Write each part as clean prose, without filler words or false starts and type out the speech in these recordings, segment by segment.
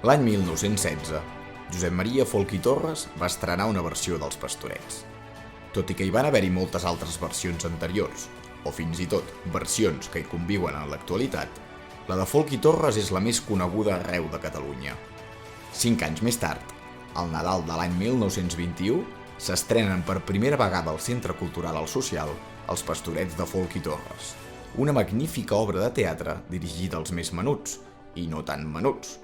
L'any 1916, Josep Maria Folch i Torres va estrenar una versió dels Pastorets. Tot i que hi van haver-hi moltes altres versions anteriors, o fins i tot versions que hi conviuen en l'actualitat, la de Folch i Torres és la més coneguda arreu de Catalunya. 5 anys més tard, al Nadal de l'any 1921, s'estrenen per primera vegada al Centre Cultural El Social Els Pastorets de Folch i Torres, una magnífica obra de teatre dirigida als més menuts, i no tan menuts.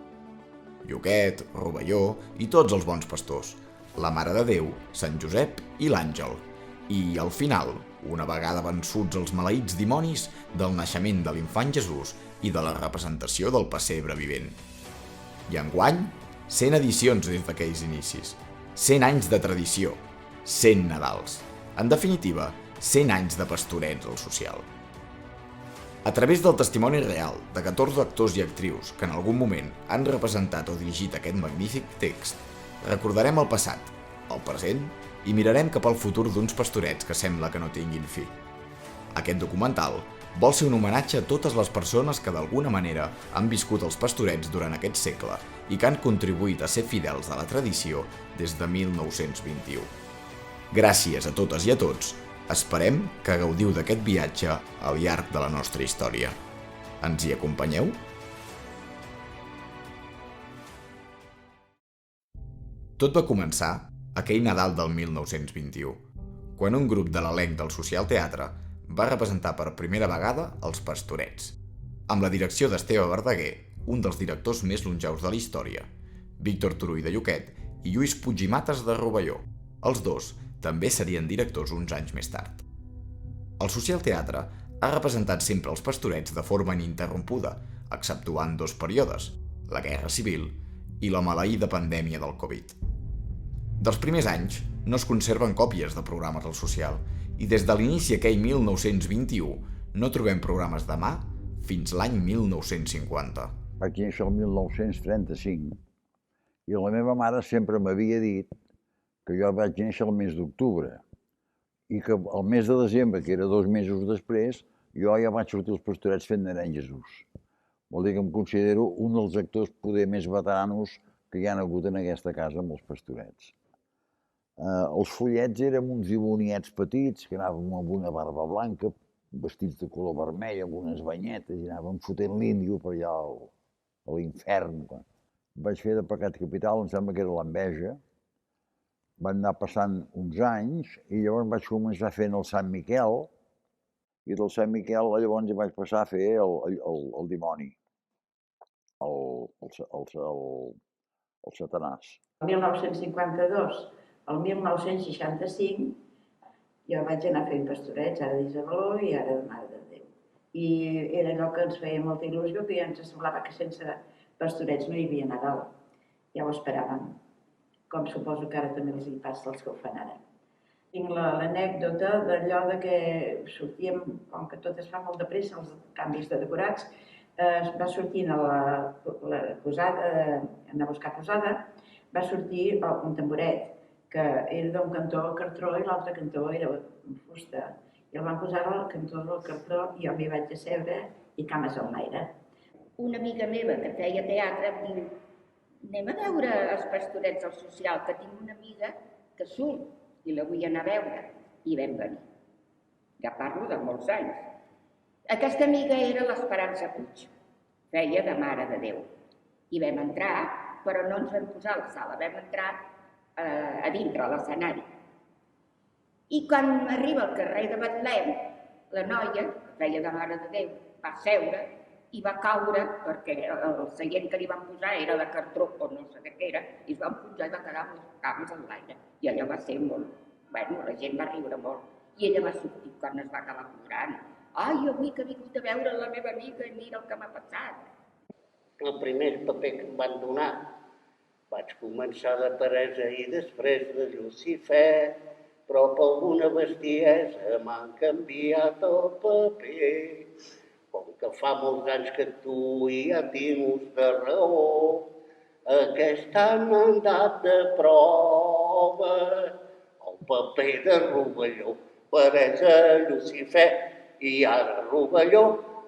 Lluquet, Rovelló i tots els bons pastors, la Mare de Déu, Sant Josep i l'Àngel. I, al final, una vegada vençuts els maleïts dimonis del naixement de l'infant Jesús i de la representació del pessebre vivent. I enguany, 100 edicions des d'aquells inicis, 100 anys de tradició, 100 Nadals. En definitiva, 100 anys de Pastorets al Social. A través del testimoni real de 14 actors i actrius que en algun moment han representat o dirigit aquest magnífic text, recordarem el passat, el present i mirarem cap al futur d'uns pastorets que sembla que no tinguin fi. Aquest documental vol ser un homenatge a totes les persones que d'alguna manera han viscut els pastorets durant aquest segle i que han contribuït a ser fidels a la tradició des de 1921. Gràcies a totes i a tots. Esperem que gaudiu d'aquest viatge al llarg de la nostra història. Ens hi acompanyeu? Tot va començar aquell Nadal del 1921, quan un grup de l'elenc del Social Teatre va representar per primera vegada els Pastorets, amb la direcció d'Esteve Verdaguer, un dels directors més longeus de la història, Víctor Turull de Lluquet i Lluís Puig i Mates de Rovelló. Els dos també serien directors uns anys més tard. El Social Teatre ha representat sempre els Pastorets de forma ininterrompuda, exceptuant 2 períodes, la Guerra Civil i la maleïda pandèmia del Covid. Dels primers anys no es conserven còpies de programes al Social i des de l'inici aquell 1921 no trobem programes de mà fins l'any 1950. Vaig néixer el 1935 i la meva mare sempre m'havia dit que jo vaig néixer el mes d'octubre i que el mes de desembre, que era 2 mesos després, jo ja vaig sortir als Pastorets fent Nen Jesús. Vol dir que em considero un dels actors poder més veteranos que hi ha hagut en aquesta casa amb els Pastorets. Els follets érem uns diboniets petits que anàvem amb una barba blanca, vestits de color vermell, amb unes banyetes, i anàvem fotent l'índio per allà a l'infern. Vaig fer de Pecat Capital, em sembla que era l'Enveja. Van anar passant uns anys i llavors vaig començar fent el Sant Miquel i del Sant Miquel llavors vaig passar a fer el dimoni, el Satanàs. El 1952 al 1965 jo vaig anar fent Pastorets, ara d'Isabeló i ara de Mare de Déu. I era allò que ens feia molta il·lusió, que ja ens semblava que sense Pastorets no hi havia Nadal. Ja ho esperàvem, com suposo que ara també els hi passa als que ho fan ara. Tinc l'anècdota d'allò de que sortíem, com que tot es fa molt de pressa, els canvis de decorats, va sortint a la posada, anar a buscar posada, va sortir un tamboret, que era d'un cantó cartró i l'altre cantó era fusta. I el van posar al cantó del cartró i jo m'hi vaig asseure i cames al l'aire. Una amiga meva que feia teatre em diu: anem a veure els Pastorets al Social, que tinc una amiga que surt i la vull anar a veure. I vam venir. Ja parlo de molts anys. Aquesta amiga era l'Esperança Puig, feia de Mare de Déu. I vam entrar, però no ens vam posar a la sala, vam entrar a dintre, a l'escenari. I quan arriba al carrer de Betlem, la noia, que feia de Mare de Déu, va seure i va caure, perquè el seient que li van posar era de cartró o no sé què era, i es van pujar i va quedar amb les cames en l'aire. I allò va ser molt... Bueno, la gent va riure molt. I ella va sortir quan es va acabar plorant. Ai, avui que he vingut a veure la meva amiga i mira el que m'ha passat. El primer paper que em van donar, vaig començar de Teresa i després de Lucifer, però per alguna bestiesa m'han canviat el paper. Com que fa molts anys que actuo i ja tinc ús de raó, aquest any m'han dat de prova el paper de Rovelló, Teresa, Lucifer i ara Rovelló.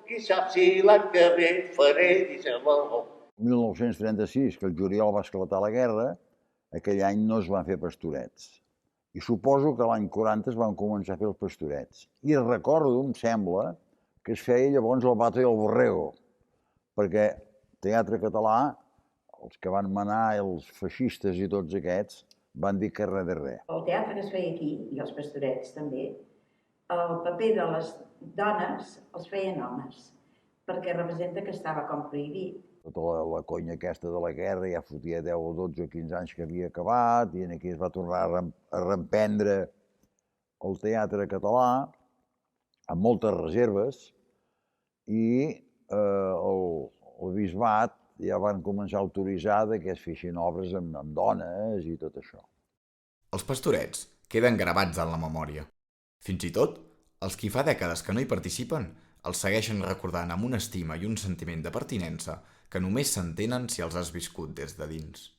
Qui sap si l'any que ve faré d'Isabeló. 1936, que el juliol va esclatar la guerra, aquell any no es van fer pastorets. I suposo que l'any 40 es van començar a fer els pastorets. I recordo, em sembla, que es feia llavors el Bato i el Borrego, perquè teatre català, els que van manar, els feixistes i tots aquests, van dir que res de res. El teatre que es feia aquí, i els pastorets també, el paper de les dones els feien homes, perquè representa que estava com prohibit. Tota la conya aquesta de la guerra ja fotia 10 o 12 o 15 anys que havia acabat i aquí es va tornar a reemprendre el teatre català amb moltes reserves i el bisbat ja van començar a autoritzar que es fessin obres amb dones i tot això. Els pastorets queden gravats en la memòria. Fins i tot, els qui fa dècades que no hi participen els segueixen recordant amb una estima i un sentiment de pertinença que només s'entenen si els has viscut des de dins.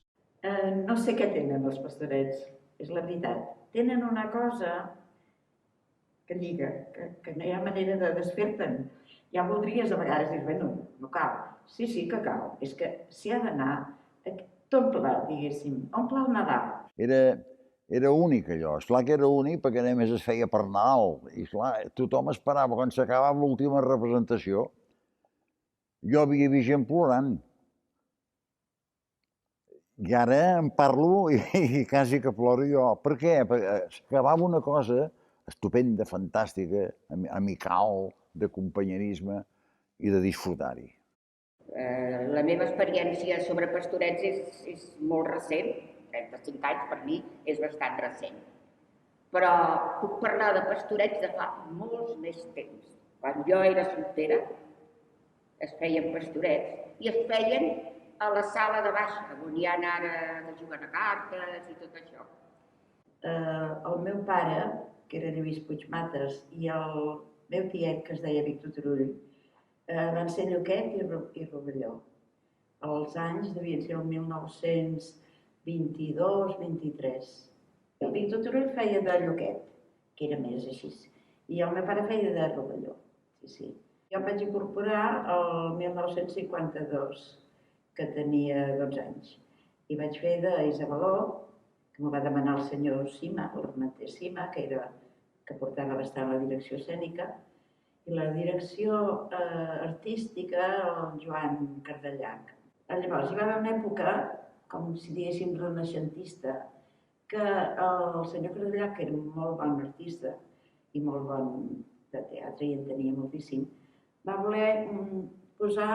No sé què tenen els pastorets, és la veritat. Tenen una cosa que lliga, que no hi ha manera de desfer-te'n. Ja voldries a vegades dir, bueno, no cal. Sí que cal. És que s'hi ha d'anar, t'omple, diguéssim, omple el Nadal. Era únic allò, esclar que era únic perquè a més es feia per Nadal. I esclar, tothom esperava quan s'acabava l'última representació. Jo havia vist gent plorant. I ara en parlo i quasi que ploro jo. Per què? Perquè s'acabava una cosa estupenda, fantàstica, amical, de companyerisme i de disfrutar-hi. La meva experiència sobre pastorets és molt recent, 35 anys per mi és bastant recent. Però puc parlar de pastorets de fa molts més temps. Quan jo era soltera es feien pastorets i es feien a la sala de baix, on hi ha ara de jugar a cartes i tot això. El meu pare, que era Lluís Puigmates, i el meu tiet, que es deia Víctor Turull, van ser Lloquet i Rovelló. Els anys devien ser el 1922-23. El Víctor Turull feia de Lloquet, que era més així, i el meu pare feia de Rovelló. Sí. Jo em vaig incorporar el 1952, que tenia 12 anys, i vaig fer d'Isabeló, que m'ho va demanar el senyor Sima, l'Armenter Sima, que portava bastant la direcció escènica, i la direcció artística, el Joan Cardellac. Llavors, hi va haver una època, com si diguéssim renaixentista, que el senyor Cardellac, que era un molt bon artista i molt bon de teatre i en tenia moltíssim, va voler posar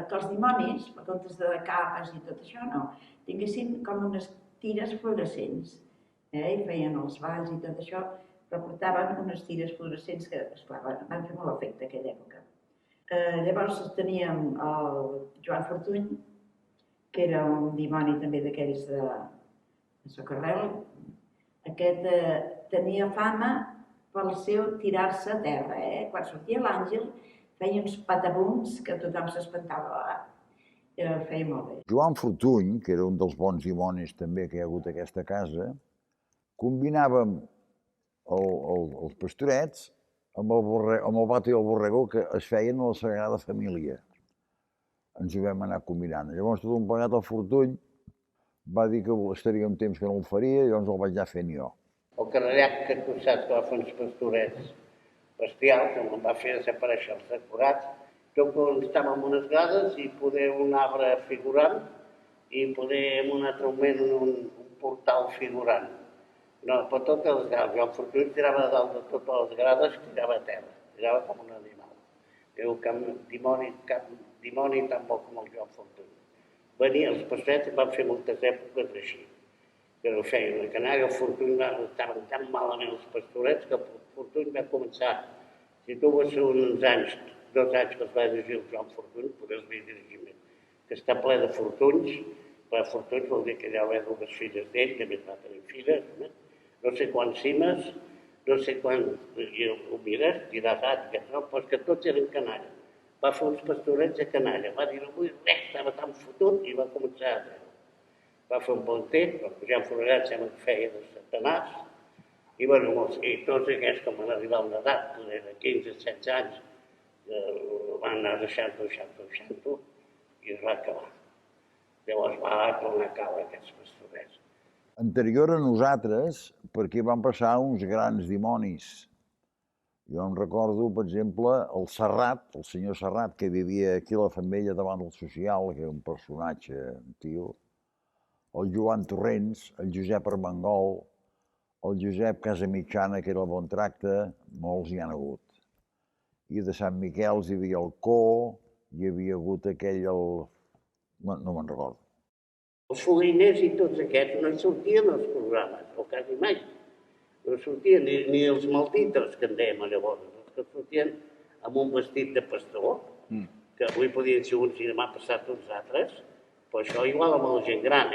que els dimonis, en comptes de capes i tot això, no, tinguessin com unes tires fluorescents. I feien els balls i tot això, però portaven unes tires fluorescents que, esclar, van fer molt efecte aquella època. Llavors teníem el Joan Fortuny, que era un dimoni també d'aquells de Socarrel. Aquest tenia fama pel seu tirar-se a terra. Quan sortia l'àngel feia uns patabums que tothom s'espantava. Feia molt bé. Joan Fortuny, que era un dels bons dimonis també que hi ha hagut a aquesta casa, combinàvem els pastorets amb el Bato i el Borrego que es feien a la Sagrada Família. Ens ho vam anar combinant. Llavors, tot un plegat, el Fortuny va dir que estaria un temps que no el faria i llavors el vaig anar fent jo. El Cardellac, que tu saps que va fer uns pastorets bestials, em va fer desaparèixer els decorats. Jo estava en unes grades i poder un arbre figurant i poder en un altre moment un portal figurant. No, per totes les grades. Jo el Fortuny tirava de dalt de totes les grades, tirava a terra, tirava com un animal. Diu que cap dimoni tan bo com el Joan Fortuny. Venia els pastorets i van fer moltes èpoques així. Que ho feien a Canària, el Fortuny estaven tan malament els pastorets que el Fortuny va començar. Si tu vas ser uns anys, 2 anys que es va dirigir el Joan Fortuny, podries dir dirigiment, que està ple de Fortunys. Ple de Fortunys vol dir que hi ha 2 filles d'ell, que més va tenir filles, no sé quants cimes, no sé quan, i ho mires, diràs, no, però és que tots eren canalla. Va fer uns pastorets a Canalla, va dir, avui res, estava tan fotut i va començar a treure. Va fer un bon temps, el Joan Fortuny sembla que feia de Satanàs, i tots aquests que van arribar a una edat, de 15-16 anys, van anar deixant, i es va acabar. Llavors va tornar a caure aquests pastorets. Anterior a nosaltres, perquè van passar uns grans dimonis. Jo em recordo, per exemple, el Serrat, el senyor Serrat, que vivia aquí a la Femella davant del Social, que era un personatge, un tio, el Joan Torrents, el Josep Armengol, el Josep Casamitjana, que era el Bon Tracte, molts hi han hagut. I de Sant Miquels hi havia el Co, hi havia hagut aquell, no me'n recordo. Els foguiners i tots aquests no hi sortien als programes, o quasi mai. No sortien ni els malditres, que en dèiem llavors, els que sortien amb un vestit de pastor, que avui podien ser uns i demà passat uns altres, però això igual amb la gent gran,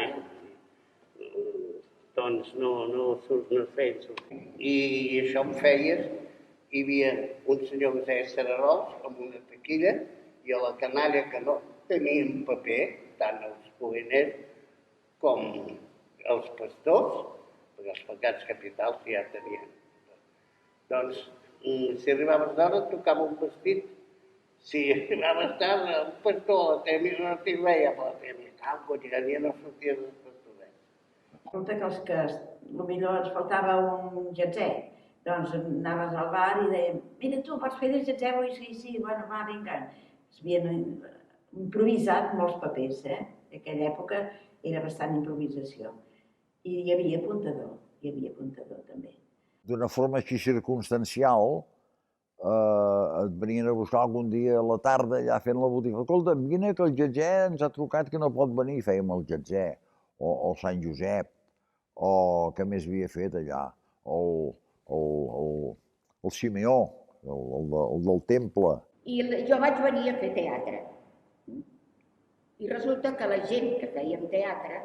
doncs no es feien sortir. I això em feies, hi havia un senyor que es deia Serarós, amb una taquilla, i a la canalla que no tenien paper, tant els foguiners com els pastors, perquè els pecats capitals ja tenien. Doncs, si arribaves d'hora, et tocava un vestit. Si arribaves tard, un pastor a la teva no t'hi veia, però la teva quotidiania no sortia dels pastorets. Resulta que potser ens faltava un jetzer. Doncs anaves al bar i dèiem, mira tu, pots fer de jetzer avui? Sí, bueno, va, vinga. S'havien improvisat molts papers, Aquella època era bastant improvisació. I hi havia apuntador també. D'una forma així circumstancial, et venien a buscar algun dia a la tarda allà fent la botiga. Escolta, vine que el Jetzer ens ha trucat que no pot venir, fèiem el Jetzer, o Sant Josep, o què més havia fet allà, el Simeó, el del temple. I jo vaig venir a fer teatre. I resulta que la gent que fèiem teatre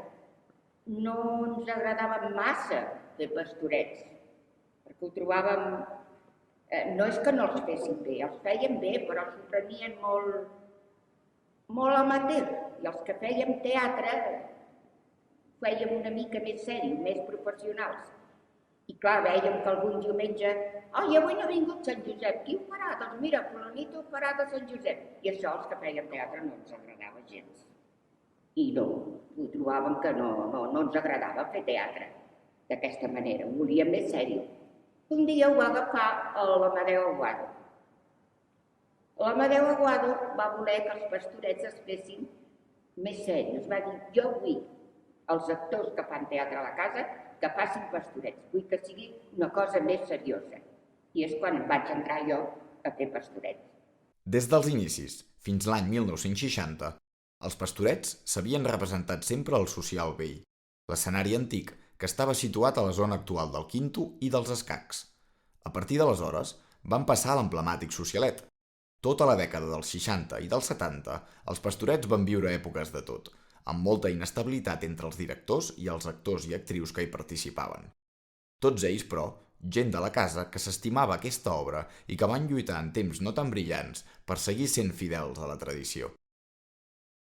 no ens agradava massa fer pastorets, perquè ho trobàvem... No és que no els fessin bé, els feien bé, però s'ho prenien molt amateur. I els que fèiem teatre fèiem una mica més sèrio, més professionals. I clar, vèiem que algun diumenge... Ai, avui no ha vingut Sant Josep, qui ho farà? Doncs mira, fulanito ho farà de Sant Josep. I això els que fèiem teatre no ens agradava gens. I no, ho trobàvem que no ens agradava fer teatre d'aquesta manera, ho volíem més sèrio. Un dia ho va agafar l'Amadeu Aguado. L'Amadeu Aguado va voler que els pastorets es fessin més serios. Va dir, jo vull els actors que fan teatre a la casa que facin pastorets. Vull que sigui una cosa més seriosa. I és quan vaig entrar jo a fer pastorets. Des dels inicis, fins l'any 1960, els pastorets s'havien representat sempre al Social Vell, l'escenari antic que estava situat a la zona actual del Quinto i dels Escacs. A partir d'aleshores, van passar a l'emblemàtic Socialet. Tota la dècada dels 60 i dels 70, els pastorets van viure èpoques de tot, amb molta inestabilitat entre els directors i els actors i actrius que hi participaven. Tots ells, però, gent de la casa que s'estimava aquesta obra i que van lluitar en temps no tan brillants per seguir sent fidels a la tradició.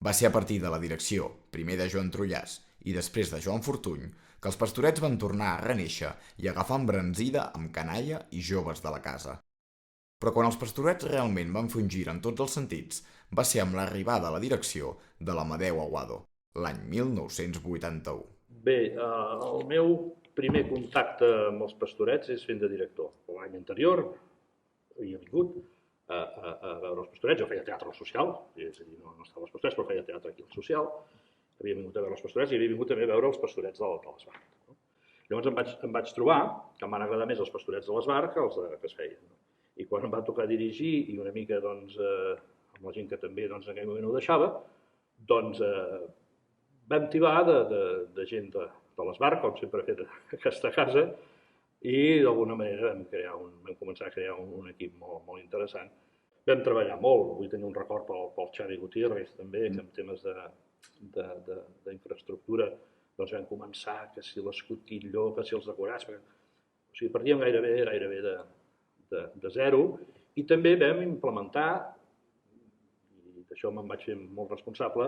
Va ser a partir de la direcció, primer de Joan Trullàs i després de Joan Fortuny, que els pastorets van tornar a renéixer i agafar embranzida amb canalla i joves de la casa. Però quan els pastorets realment van fer un gir en tots els sentits, va ser amb l'arribada a la direcció de l'Amadeu Aguado, l'any 1981. Bé, el meu primer contacte amb els pastorets és fent de director. L'any anterior havia vingut a veure els pastorets, jo feia teatre al Social, és a dir, no estava als pastorets, però feia teatre aquí al Social, havia vingut a veure els pastorets i havia vingut també a veure els pastorets de l'Esbarc. Llavors em vaig trobar que em van agradar més els pastorets de l'Esbarc que els que es feien. I quan em va tocar dirigir i una mica amb la gent que també en aquell moment ho deixava, doncs vam tibar de gent de l'Esbarc, com sempre he fet aquesta casa, i d'alguna manera vam començar a crear un equip molt interessant. Vam treballar molt, vull tenir un record pel Xavi Gutiérrez també, que en temes d'infraestructura doncs vam començar, que si l'escotilló, que si els decorats, o sigui, partíem gairebé de zero, i també vam implementar, i d'això me'n vaig fer molt responsable,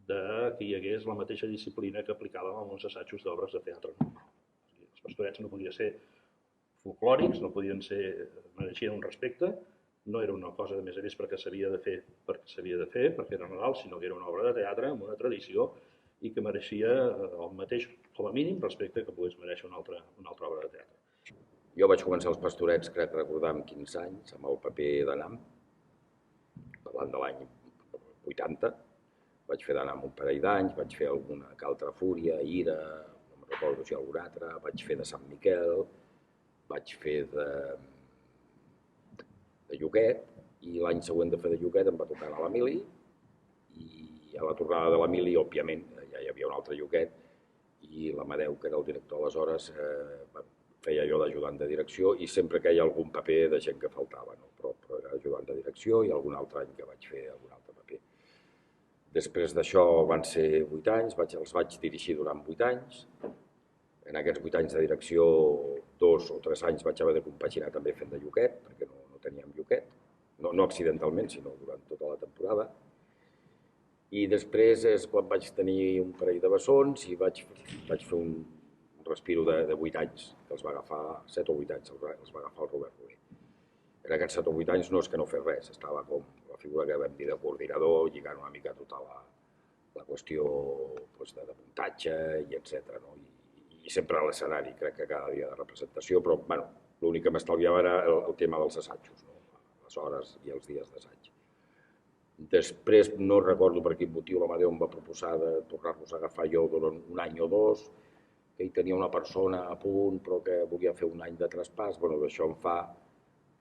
que hi hagués la mateixa disciplina que aplicàvem en uns assajos d'obres de teatre normal. Els pastorets no podien ser folclòrics, no podien ser, mereixien un respecte, no era una cosa, a més perquè s'havia de fer, perquè era Nadal, sinó que era una obra de teatre amb una tradició i que mereixia el mateix, com a mínim, respecte que pogués mereixer una altra obra de teatre. Jo vaig començar els Pastorets, crec recordar, amb 15 anys, amb el paper d'Anam, parlant de l'any 80. Vaig fer d'Anam un parell d'anys, vaig fer alguna que altra Fúria, Ira, no me'n recordo si algun altre, vaig fer de Sant Miquel, vaig fer de Lloquet, i l'any següent de fer de Lloquet em va tocar anar a l'Emili, i a la tornada de l'Emili, òbviament, ja hi havia un altre Lloquet, i l'Amadeu, que era el director aleshores, feia jo d'ajudant de direcció, i sempre que hi ha algun paper de gent que faltava, no? Però era ajudant de direcció, i algun altre any que vaig fer algun altre paper. Després d'això van ser 8 anys, els vaig dirigir durant 8 anys. En aquests 8 anys de direcció, 2 o 3 anys vaig haver de compaginar també fent de Lloquet, perquè no teníem Lloquet, no accidentalment, sinó durant tota la temporada. I després és quan vaig tenir un parell de bessons i vaig fer un respiro de 8 anys, que els va agafar 7 o 8 anys, els va agafar el Robert Roger. En aquests 7 o 8 anys no és que no fes res, estava com la figura que vam dir de coordinador, lligant una mica tota la qüestió de muntatge i etc. I sempre a l'escenari, crec que cada dia de representació, però l'únic que m'estalviava era el tema dels assajos, les hores i els dies d'assaig. Després no recordo per quin motiu l'Amadeu em va proposar de tornar-los a agafar jo durant un any o dos, que hi tenia una persona a punt però que volia fer un any de traspàs. D'això em fa,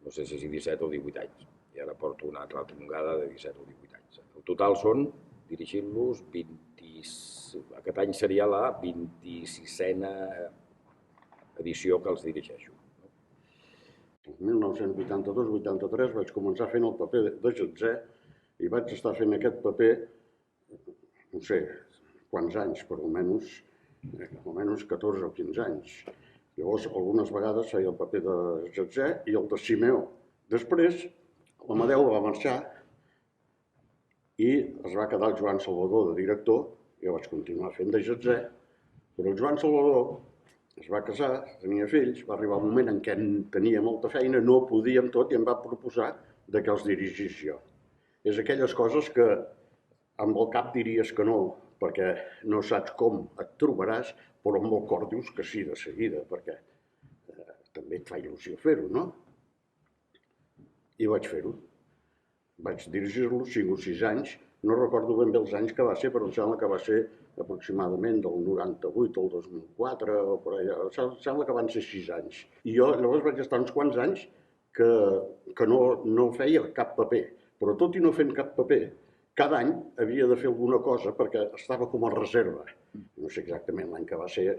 no sé si 17 o 18 anys. I ara porto una altra tongada de 17 o 18 anys. El total són, dirigint-los, aquest any seria la 26a edició que els dirigeixo. El 1982-83 vaig començar fent el paper de Getzè i vaig estar fent aquest paper, no sé quants anys, però almenys 14 o 15 anys. Llavors, algunes vegades feia el paper de Getzè i el de Simeó. Després, l'Amadeu va marxar i es va quedar el Joan Salvador de director. Jo vaig continuar fent de Getzè, però el Joan Salvador es va casar, tenia fills, va arribar un moment en què tenia molta feina, no podíem tot i em va proposar que els dirigís jo. És aquelles coses que amb el cap diries que no, perquè no saps com et trobaràs, però amb el cor dius que sí de seguida, perquè també et fa il·lusió fer-ho, no? I vaig fer-ho. Vaig dirigir-lo 5 o 6 anys, no recordo ben bé els anys que va ser, però em sembla que va ser aproximadament del 98 al 2004, o per allà, em sembla que van ser 6 anys. I jo llavors vaig estar uns quants anys que no feia cap paper, però tot i no fent cap paper, cada any havia de fer alguna cosa perquè estava com a reserva. No sé exactament l'any que va ser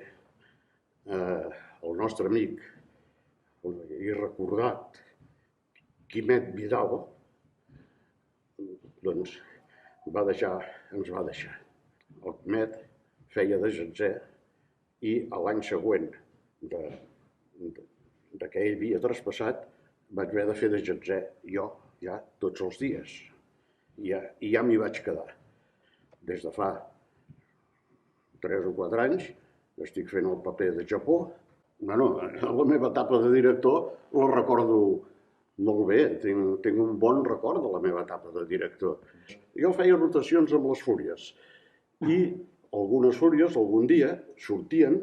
el nostre amic i recordat Quimet Vidal, doncs ens va deixar. El Quimet feia de Getzè i l'any següent que ell havia traspassat vaig haver de fer de Getzè jo ja tots els dies. I ja m'hi vaig quedar. Des de fa 3 o 4 anys estic fent el paper de Japó. La meva etapa de director la recordo molt bé, tinc un bon record de la meva etapa de director. Jo feia rotacions amb les Fúries i algunes Fúries algun dia sortien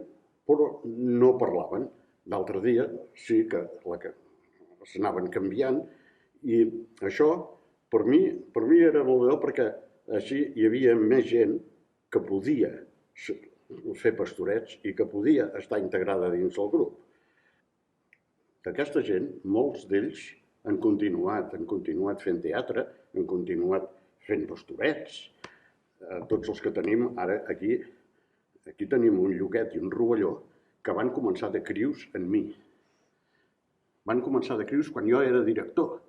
però no parlaven. D'altre dia sí que s'anaven canviant i això per mi era molt bé perquè així hi havia més gent que podia fer pastorets i que podia estar integrada dins el grup. D'aquesta gent, molts d'ells han continuat fent teatre, han continuat fent pastorets. Tots els que tenim ara aquí tenim un Lloquet i un Rovelló que van començar de crius en mi. Van començar de crius quan jo era director.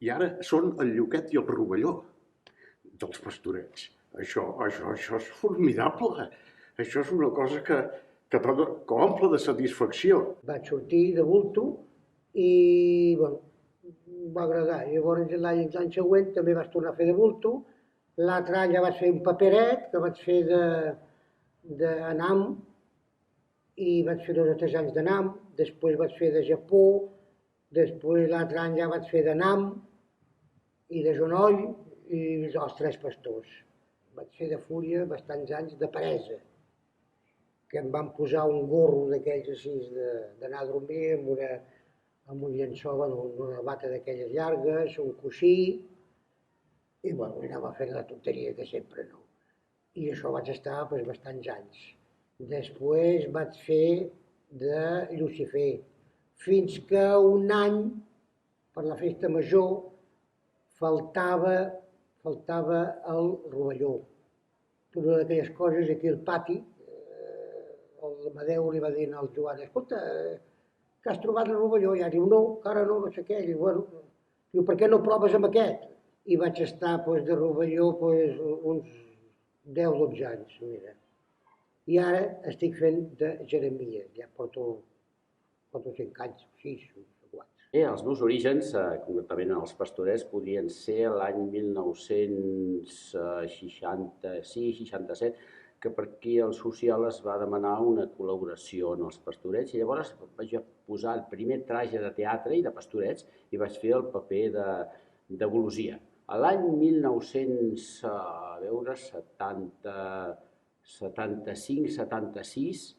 I ara són el Lloquet i el Rovelló dels pastorets. Això és formidable. Això és una cosa que omple de satisfacció. Vaig sortir de Bulto i va agradar. Llavors l'any següent també vaig tornar a fer de Bulto. L'altre any ja vaig fer un paperet que vaig fer d'Anam i vaig fer 2 o 3 anys d'Anam. Després vaig fer de Japó. Després l'altre any ja vaig fer d'Anam i de Genoll i els 3 pastors. vaig fer de fúria bastants anys de peresa, que em van posar un gorro d'aquells així d'anar a dormir amb un llençol, una bata d'aquelles llargues, un coixí, i bueno, anava fent la tonteria que sempre no. I això vaig estar bastants anys. Després vaig fer de Llucifer, fins que un any, per la festa major, faltava el rovelló. Una d'aquelles coses aquí al pati, l'Amadeu li va dir al Joan, escolta, que has trobat el rovelló? I ja diu, no, encara no, no sé què. Diu, bueno, per què no proves amb aquest? I vaig estar de rovelló uns 10-12 anys, mira. I ara estic fent de Jeremies, ja porto 5 anys, 6 o 4. Els meus orígens, concretament en els Pastorets, podrien ser l'any 1966-67, que per aquí el social es va demanar una col·laboració en els Pastorets i llavors vaig posar el primer traje de teatre i de Pastorets i vaig fer el paper de Golosia. A l'any 1975-76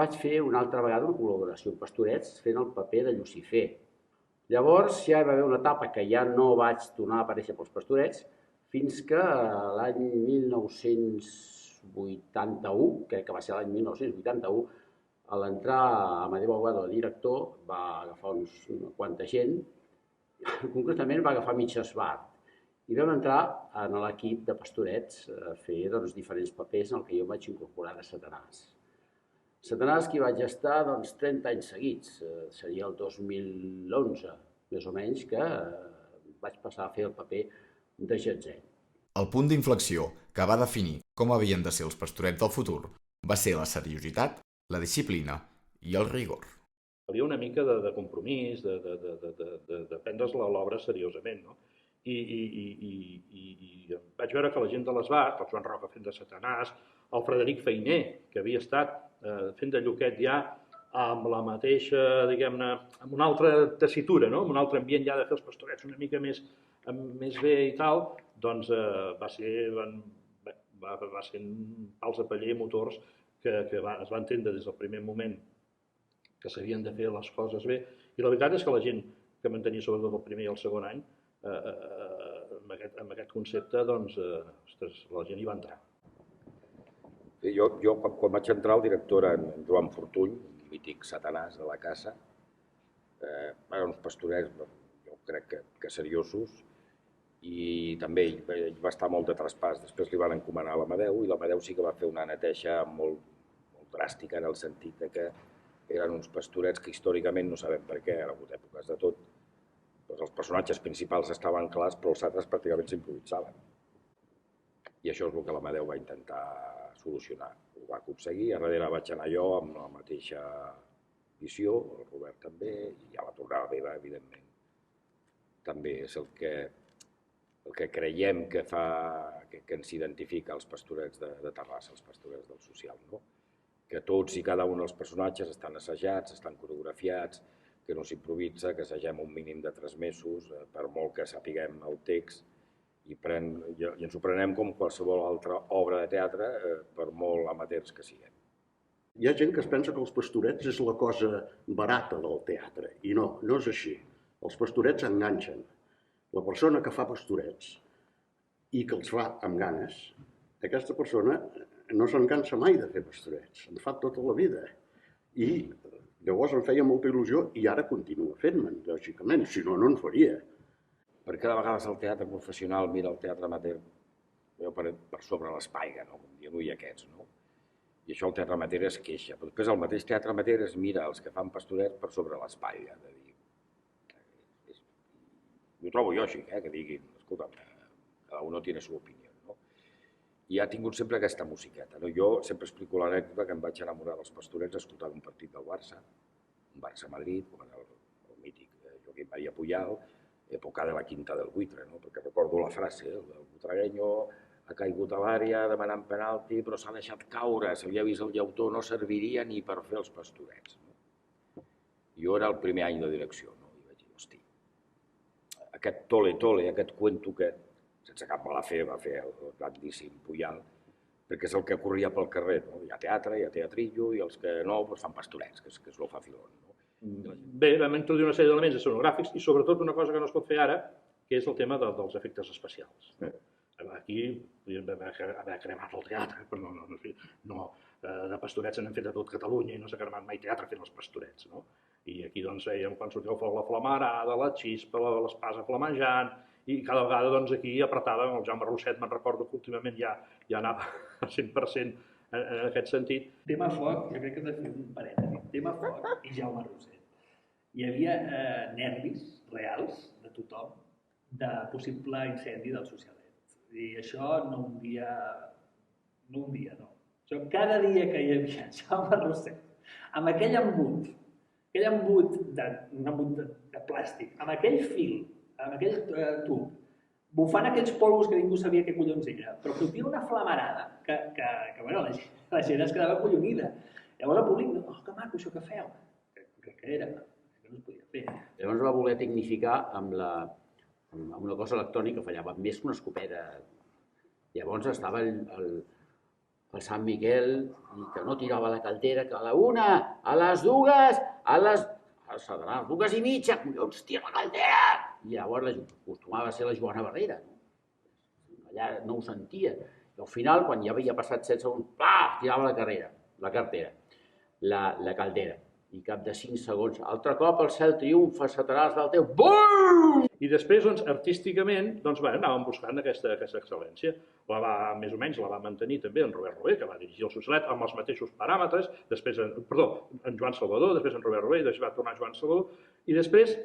vaig fer una altra vegada una col·laboració amb Pastorets fent el paper de Llucifer. Llavors ja hi va haver una etapa que ja no vaig tornar a aparèixer pels Pastorets fins que l'any 1981, crec que va ser l'any 1981, a l'entrar Amadeu Aguado de director va agafar una quanta gent, concretament va agafar mig esbart i vam entrar en l'equip de Pastorets a fer diferents papers en què jo vaig incorporar de Satanàs. Satanàs que hi vaig estar 30 anys seguits, seria el 2011, més o menys, que vaig passar a fer el paper de Jetset. El punt d'inflexió que va definir com havien de ser els Pastorets del futur va ser la seriositat, la disciplina i el rigor. Hi havia una mica de compromís, de prendre's l'obra seriosament, no? I vaig veure que la gent de l'Esbart, el Joan Roca fent de Satanàs, el Frederic Feiner, que havia estat fent de Lluquet ja amb la mateixa, diguem-ne, amb una altra tessitura, no? Amb un altre ambient ja de fer els Pastorets una mica més bé i tal, doncs va ser pals de paller, motors, que es va entendre des del primer moment que s'havien de fer les coses bé. I la veritat és que la gent que mantenia sobretot el primer i el segon any, amb aquest concepte, doncs, la gent hi va entrar. Jo, quan vaig entrar, el director era en Joan Fortuny, un mític Satanàs de la casa. Eren uns Pastorets, jo crec que seriosos, i també ell va estar molt de traspàs. Després li van encomanar a l'Amadeu, i l'Amadeu sí que va fer una neteja molt dràstica en el sentit que eren uns Pastorets que històricament no sabem per què, han hagut èpoques de tot. Els personatges principals estaven clars, però els altres pràcticament s'improvisaven. I això és el que l'Amadeu va intentar solucionar. Ho va aconseguir, a darrere vaig anar jo amb la mateixa visió, el Robert també, i a la tornada meva, evidentment. També és el que creiem que ens identifica els Pastorets de Terrassa, els Pastorets del social, no? Que tots i cada un dels personatges estan assajats, estan coreografiats, que no s'improvisa, que assagem un mínim de 3 mesos, per molt que sapiguem el text, i ens ho prenem com qualsevol altra obra de teatre, per molt amateurs que siguem. Hi ha gent que es pensa que els Pastorets és la cosa barata del teatre, i no és així. Els Pastorets enganxen. La persona que fa Pastorets i que els fa amb ganes, aquesta persona no se'n cansa mai de fer Pastorets, en fa tota la vida. I llavors em feia molta il·lusió i ara continua fent-me'n, lògicament, si no, no en faria. Perquè de vegades el teatre professional mira el teatre amateur per sobre l'espaiga, com dient, ui, aquests, no? I això el teatre amateur es queixa. Però després el mateix teatre amateur es mira els que fan Pastorets per sobre l'espaiga. Ho trobo jo així, que diguin, escolta, cada un tiene su opinió, no? I ha tingut sempre aquesta musiqueta, no? Jo sempre explico l'anècdota que em vaig enamorar dels Pastorets escoltant un partit del Barça, un Barça-Madrid, com era el mític Joaquim Maria Puyal, època de la Quinta del Buitre, no? Perquè recordo la frase, el butragueño ha caigut a l'àrea demanant penalti, però s'ha deixat caure, se li ha vist el llautó, no serviria ni per fer els Pastorets. Jo era el primer any de direcció, no? I vaig dir, hosti, aquest tole-tole, aquest cuento que sense cap mala fe, va fer el grandíssim Puyal, perquè és el que corria pel carrer. Hi ha teatre, hi ha teatrillo, i els que no fan pastorets, que és lo facilón. Bé, vam introduir una sèrie d'elements escenogràfics i sobretot una cosa que no es pot fer ara, que és el tema dels efectes especials. Aquí podríem haver cremat el teatre, però no, de pastorets n'hem fet a tot Catalunya i no s'ha cremat mai teatre fent els pastorets. I aquí doncs veiem quan sortia el foc la flamarada, la xispa, l'espasa flamejant, i cada vegada doncs aquí apretàvem, el Jaume Roset me'n recordo que últimament ja anava al 100% en aquest sentit. Tema foc, jo crec que hem de fer un parèntesi. Tema foc i Jaume Roset. Hi havia nervis reals de tothom de possible incendi del Socialet. I això no un dia, no. Això cada dia que hi havia Jaume Roset, amb aquell embut de plàstic, amb aquell fil, amb aquell tub, bufant aquells polvos que ningú sabia què collons era, però fotia una flamarada que bueno, la gent es quedava collonida. Llavors el públic, oh, que maco això que feu. Crec que era, que no es podia fer. Llavors va voler tecnificar amb una cosa electrònica que fallava més que una escopeta. Llavors estava el Sant Miquel i que no tirava la caltera, que a la una, a les dues, a les 2:30, collons, tira la caltera! I llavors acostumava a ser la Joana Barrera. Allà no ho sentia. I al final, quan ja havia passat 7 segons, tirava la cartera, la caldera. I cap de 5 segons, altre cop el cel triomfa, satanàs del teu... Bum! I després, doncs, artísticament, doncs, anàvem buscant aquesta excel·lència. Més o menys la va mantenir també en Robert Robé, que va dirigir el Socialet amb els mateixos paràmetres, després, en Joan Salvador, després en Robert Robé, després va tornar Joan Salvador, i després,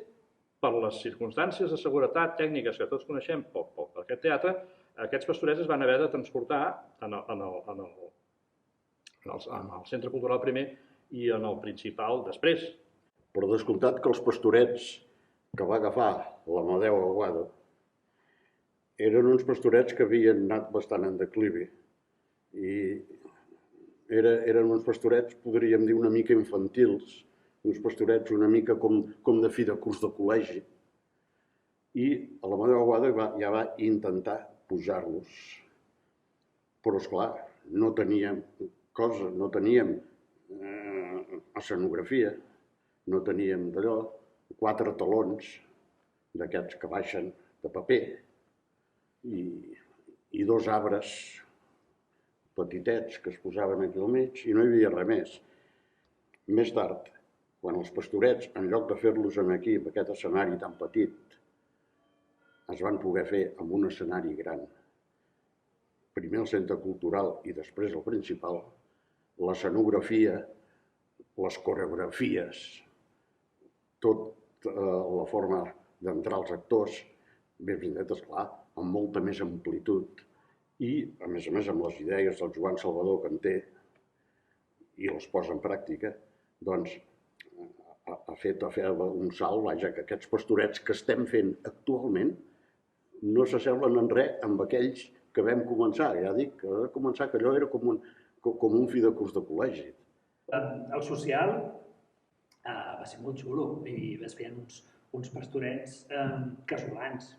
per les circumstàncies de seguretat tècniques que tots coneixem per aquest teatre, aquests pastorets es van haver de transportar en el Centre Cultural primer i en el principal després. Per descomptat que els pastorets que va agafar l'Amadeu Aguado eren uns pastorets que havien anat bastant en declivi i eren uns pastorets, podríem dir, una mica infantils, uns pastorets una mica com de fi de curs de col·legi. I l'Amadeu Aguado ja va intentar pujar-los. Però, esclar, no teníem cosa, no teníem escenografia, no teníem d'allò, 4 talons d'aquests que baixen de paper i 2 arbres petitets que es posaven aquí al mig i no hi havia res més. Més tard, quan els pastorets, en lloc de fer-los aquí, amb aquest escenari tan petit, es van poder fer amb un escenari gran, primer el Centre Cultural i després el principal, l'escenografia, les coreografies, tota la forma d'entrar els actors, ben vingut, esclar, amb molta més amplitud i, a més, amb les idees del Joan Salvador que en té i les posa en pràctica, doncs ha fet un salt, vaja, que aquests pastorets que estem fent actualment no s'assemblen en res amb aquells que vam començar. Ja dic, que va començar que allò era com un fi de curs de col·legi. El social va ser molt xulo i es feien uns pastorets casolans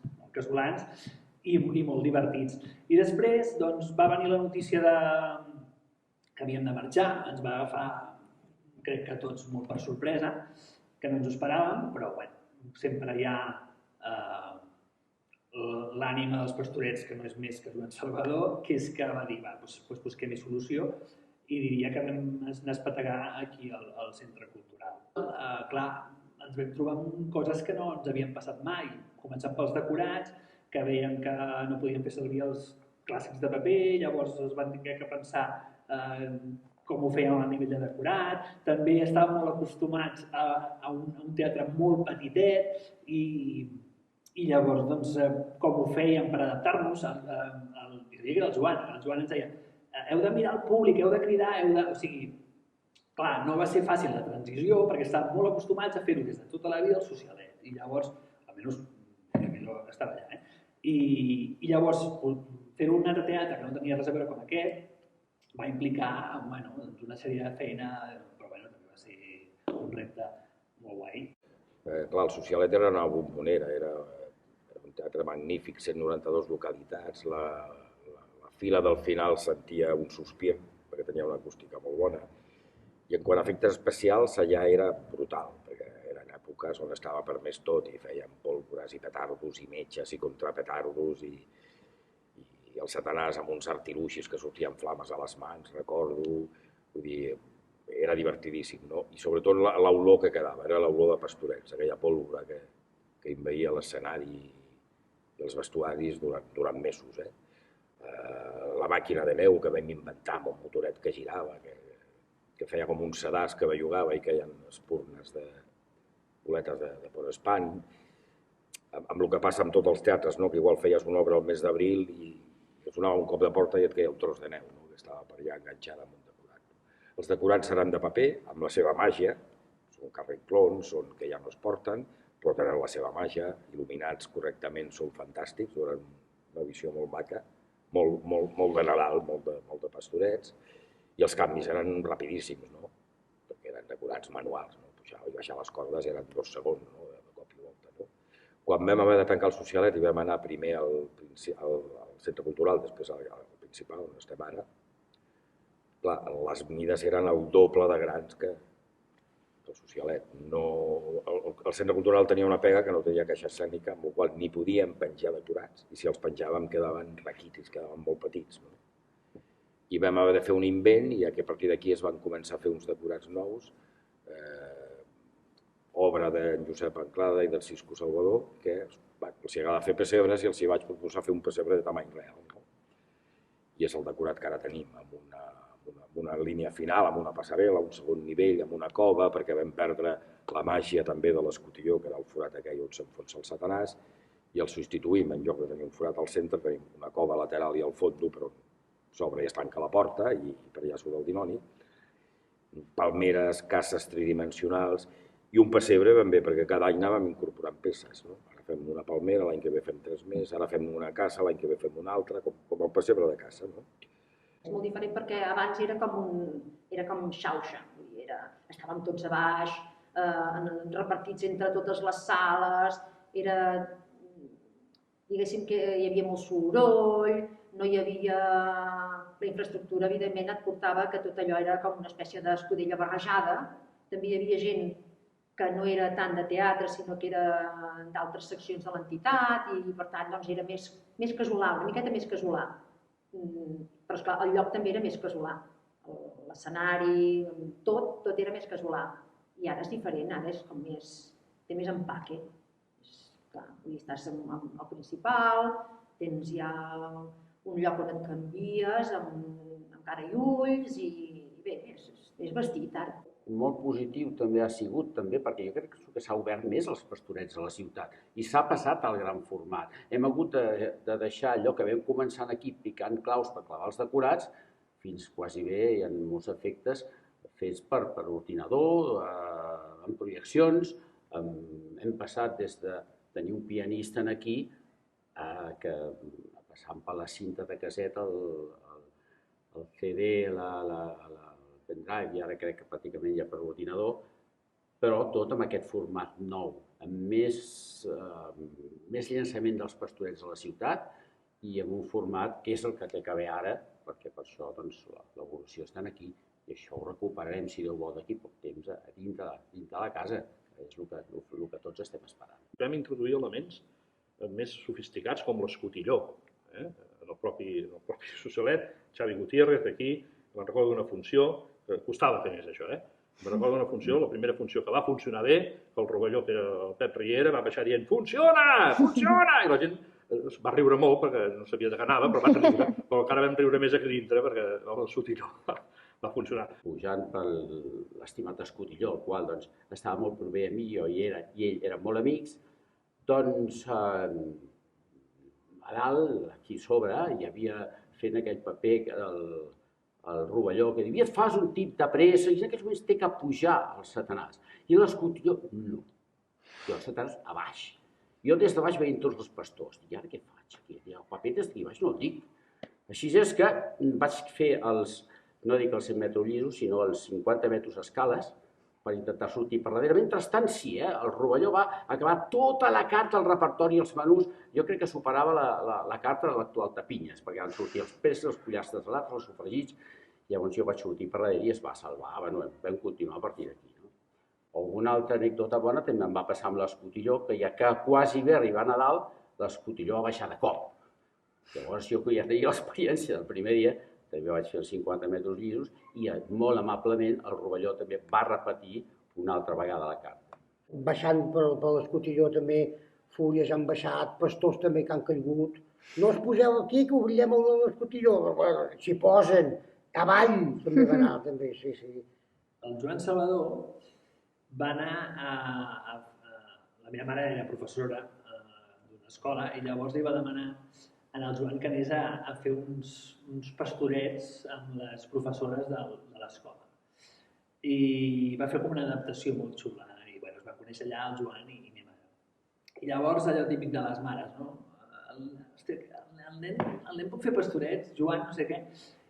i molt divertits. I després va venir la notícia que havíem de marxar, ens va agafar, crec que tots molt per sorpresa, que no ens ho esperàvem, però sempre hi ha l'ànima dels pastorets, que no és més que Joan Salvador, que és que va dir, doncs busquem-hi solució, i diria que vam espetegar aquí al Centre Cultural. Clar, ens vam trobar amb coses que no ens havien passat mai, començant pels decorats, que veiem que no podien fer servir els clàssics de paper, llavors es van haver que pensar com ho feien a nivell de decorat. També estàvem molt acostumats a un teatre molt petitet i llavors com ho fèiem per adaptar-nos, diria que era el Joan ens deia heu de mirar el públic, heu de cridar, o sigui, clar, no va ser fàcil la transició perquè estàvem molt acostumats a fer-ho des de tota la vida al Socialet i llavors, almenys estava allà, i llavors fer-ho un altre teatre que no tenia res a veure com aquest va implicar una sèrie de feina, però també va ser un repte molt guai. Clar, el Socialet era una bombonera, era un un teatre magnífic, 192 localitats, la fila del final sentia un sospir, perquè tenia una acústica molt bona, i en quant a efectes especials allà era brutal, perquè eren èpoques on estava permès tot i feien pólvores i petardos i metges i contrapetardos i el Satanàs amb uns artilugis que sortien flames a les mans, recordo, vull dir, era divertidíssim, no? I sobretot l'olor que quedava, era l'olor de Pastorets, aquella pólvora que envaïa l'escenari i els vestuaris durant mesos. La màquina de neu que vam inventar amb un motoret que girava, que feia com un sedàs que bellugava i queien espurnes de boletes de por espant, amb el que passa amb tots els teatres, que igual feies una obra al mes d'abril i sonava un cop de porta i et queia un tros de neu, que estava per allà enganxada amb un decorat. Els decorats seran de paper, amb la seva màgia, són carrenclons, són que ja no es porten, però tenen la seva màgia, il·luminats correctament, són fantàstics, donen una visió molt maca, molt de Nadal, molt de Pastorets, i els canvis eren rapidíssims, perquè eren decorats manuals, pujar i baixar les cordes eren 2 segons, de cop i volta. Quan vam haver de tancar el Socialet i vam anar primer al Centre Cultural, després al principal, on estem ara, les mides eren el doble de grans que el Socialet. El Centre Cultural tenia una pega que no tenia caixa escènica, amb la qual ni podíem penjar decorats, i si els penjàvem quedaven raquitis, quedaven molt petits. I vam haver de fer un invent, i a partir d'aquí es van començar a fer uns decorats nous, obra d'en Josep Anclada i del Cisco Salvador, que els agrada fer pessebres i els hi vaig proposar fer un pessebre de tamany real. I és el decorat que ara tenim, amb una línia final, amb una passarel·la, un segon nivell, amb una cova, perquè vam perdre la màgia també de l'escotilló, que era el forat aquell on s'enfonsa el Satanàs, i el substituïm, en lloc de tenir un forat al centre, tenim una cova lateral i al fons, per on s'obre i es tanca la porta, i per allà surt el dimoni. Palmeres, cases tridimensionals, i un pessebre ben bé, perquè cada any anàvem incorporant peces. Ara fem una palmera, l'any que ve fem 3 més, ara fem una casa, l'any que ve fem una altra, com el pessebre de casa. És molt diferent perquè abans era com xauxa, estàvem tots a baix, repartits entre totes les sales, diguéssim que hi havia molt soroll, no hi havia... La infraestructura, evidentment, et portava que tot allò era com una espècie d'escudella barrejada. També hi havia gent que no era tant de teatre, sinó que era d'altres seccions de l'entitat i, per tant, era més casolà, una miqueta més casolà. Però, esclar, el lloc també era més casolà. L'escenari, tot era més casolà. I ara és diferent, ara és com més... té més empaque. Clar, estàs al principal, tens ja un lloc on et canvies, amb cara i ulls, i bé, és vestit ara. Molt positiu també ha sigut, perquè jo crec que s'ha obert més els Pastorets a la ciutat i s'ha passat al gran format. Hem hagut de deixar allò que vam començar aquí picant claus per clavar els decorats, fins quasi bé hi ha molts efectes fets per ordinador, amb projeccions. Hem passat des de tenir un pianista aquí que passant per la cinta de casset, el CD, el pendrive, i ara crec que pràcticament ja per ordinador, però tot amb aquest format nou, amb més llançament dels Pastorets a la ciutat i amb un format que és el que té que haver ara, perquè per això l'evolució està aquí i això ho recuperarem, si Déu vol, d'aquí poc temps a dintre de la casa, que és el que tots estem esperant. Vam introduir elements més sofisticats com l'escotilló. En el propi Socialet, Xavi Gutiérrez, d'aquí, me'n recordo d'una funció, que costava fer més això, me'n recordo d'una funció, la primera funció que va funcionar bé, que el rovelló, que era el Pep Riera, va baixar dient «Funciona! Funciona!» I la gent va riure molt perquè no sabia de què anava, però van riure, però encara vam riure més aquí dintre perquè el Sotilló va funcionar. Pujant per l'estimat Escotilló, el qual estava molt proper a mi, jo i ell eren molt amics, doncs a dalt, aquí sobre, hi havia fent aquell paper el rovelló, que diu, fas un tip de pressa, i en aquests moments té que pujar el Satanàs. I l'escotilló, no. I el Satanàs a baix. Jo des de baix veient tots els pastors. I ara què faig aquí? El paper des d'aquí baix no el dic. Així és que vaig fer no dic els 100 metres llisos, sinó els 50 metres escales, per intentar sortir per darrere. Mentrestant, sí, el Rovelló va acabar tota la carta, el repertori, els menús. Jo crec que superava la carta de l'actual Tapinyes, perquè van sortir els peces, els pollastres salats, els sofregits. Llavors jo vaig sortir per darrere i es va salvar. Bueno, vam continuar a partir d'aquí. Alguna altra anècdota bona també em va passar amb l'escotilló, que ja que quasi bé arribar a Nadal, l'escotilló va baixar de cop. Llavors jo ja tenia l'experiència del primer dia, també vaig fer els 50 metres llisos i molt amablement el Rovelló també va repetir una altra vegada la carta. Baixant per l'escotilló també, fulles han baixat, pastors també que han caigut. No us poseu aquí que obrillem l'escotilló, però s'hi posen, avall també va anar, també, sí. El Joan Salvador va anar la meva mare era professora d'una escola i llavors li va demanar al Joan que anés a fer uns pastorets amb les professores de l'escola. I va fer com una adaptació molt xula i bueno, es va conèixer allà el Joan i ma mare. I llavors allò típic de les mares, no? El nen pot fer pastorets, Joan, no sé què.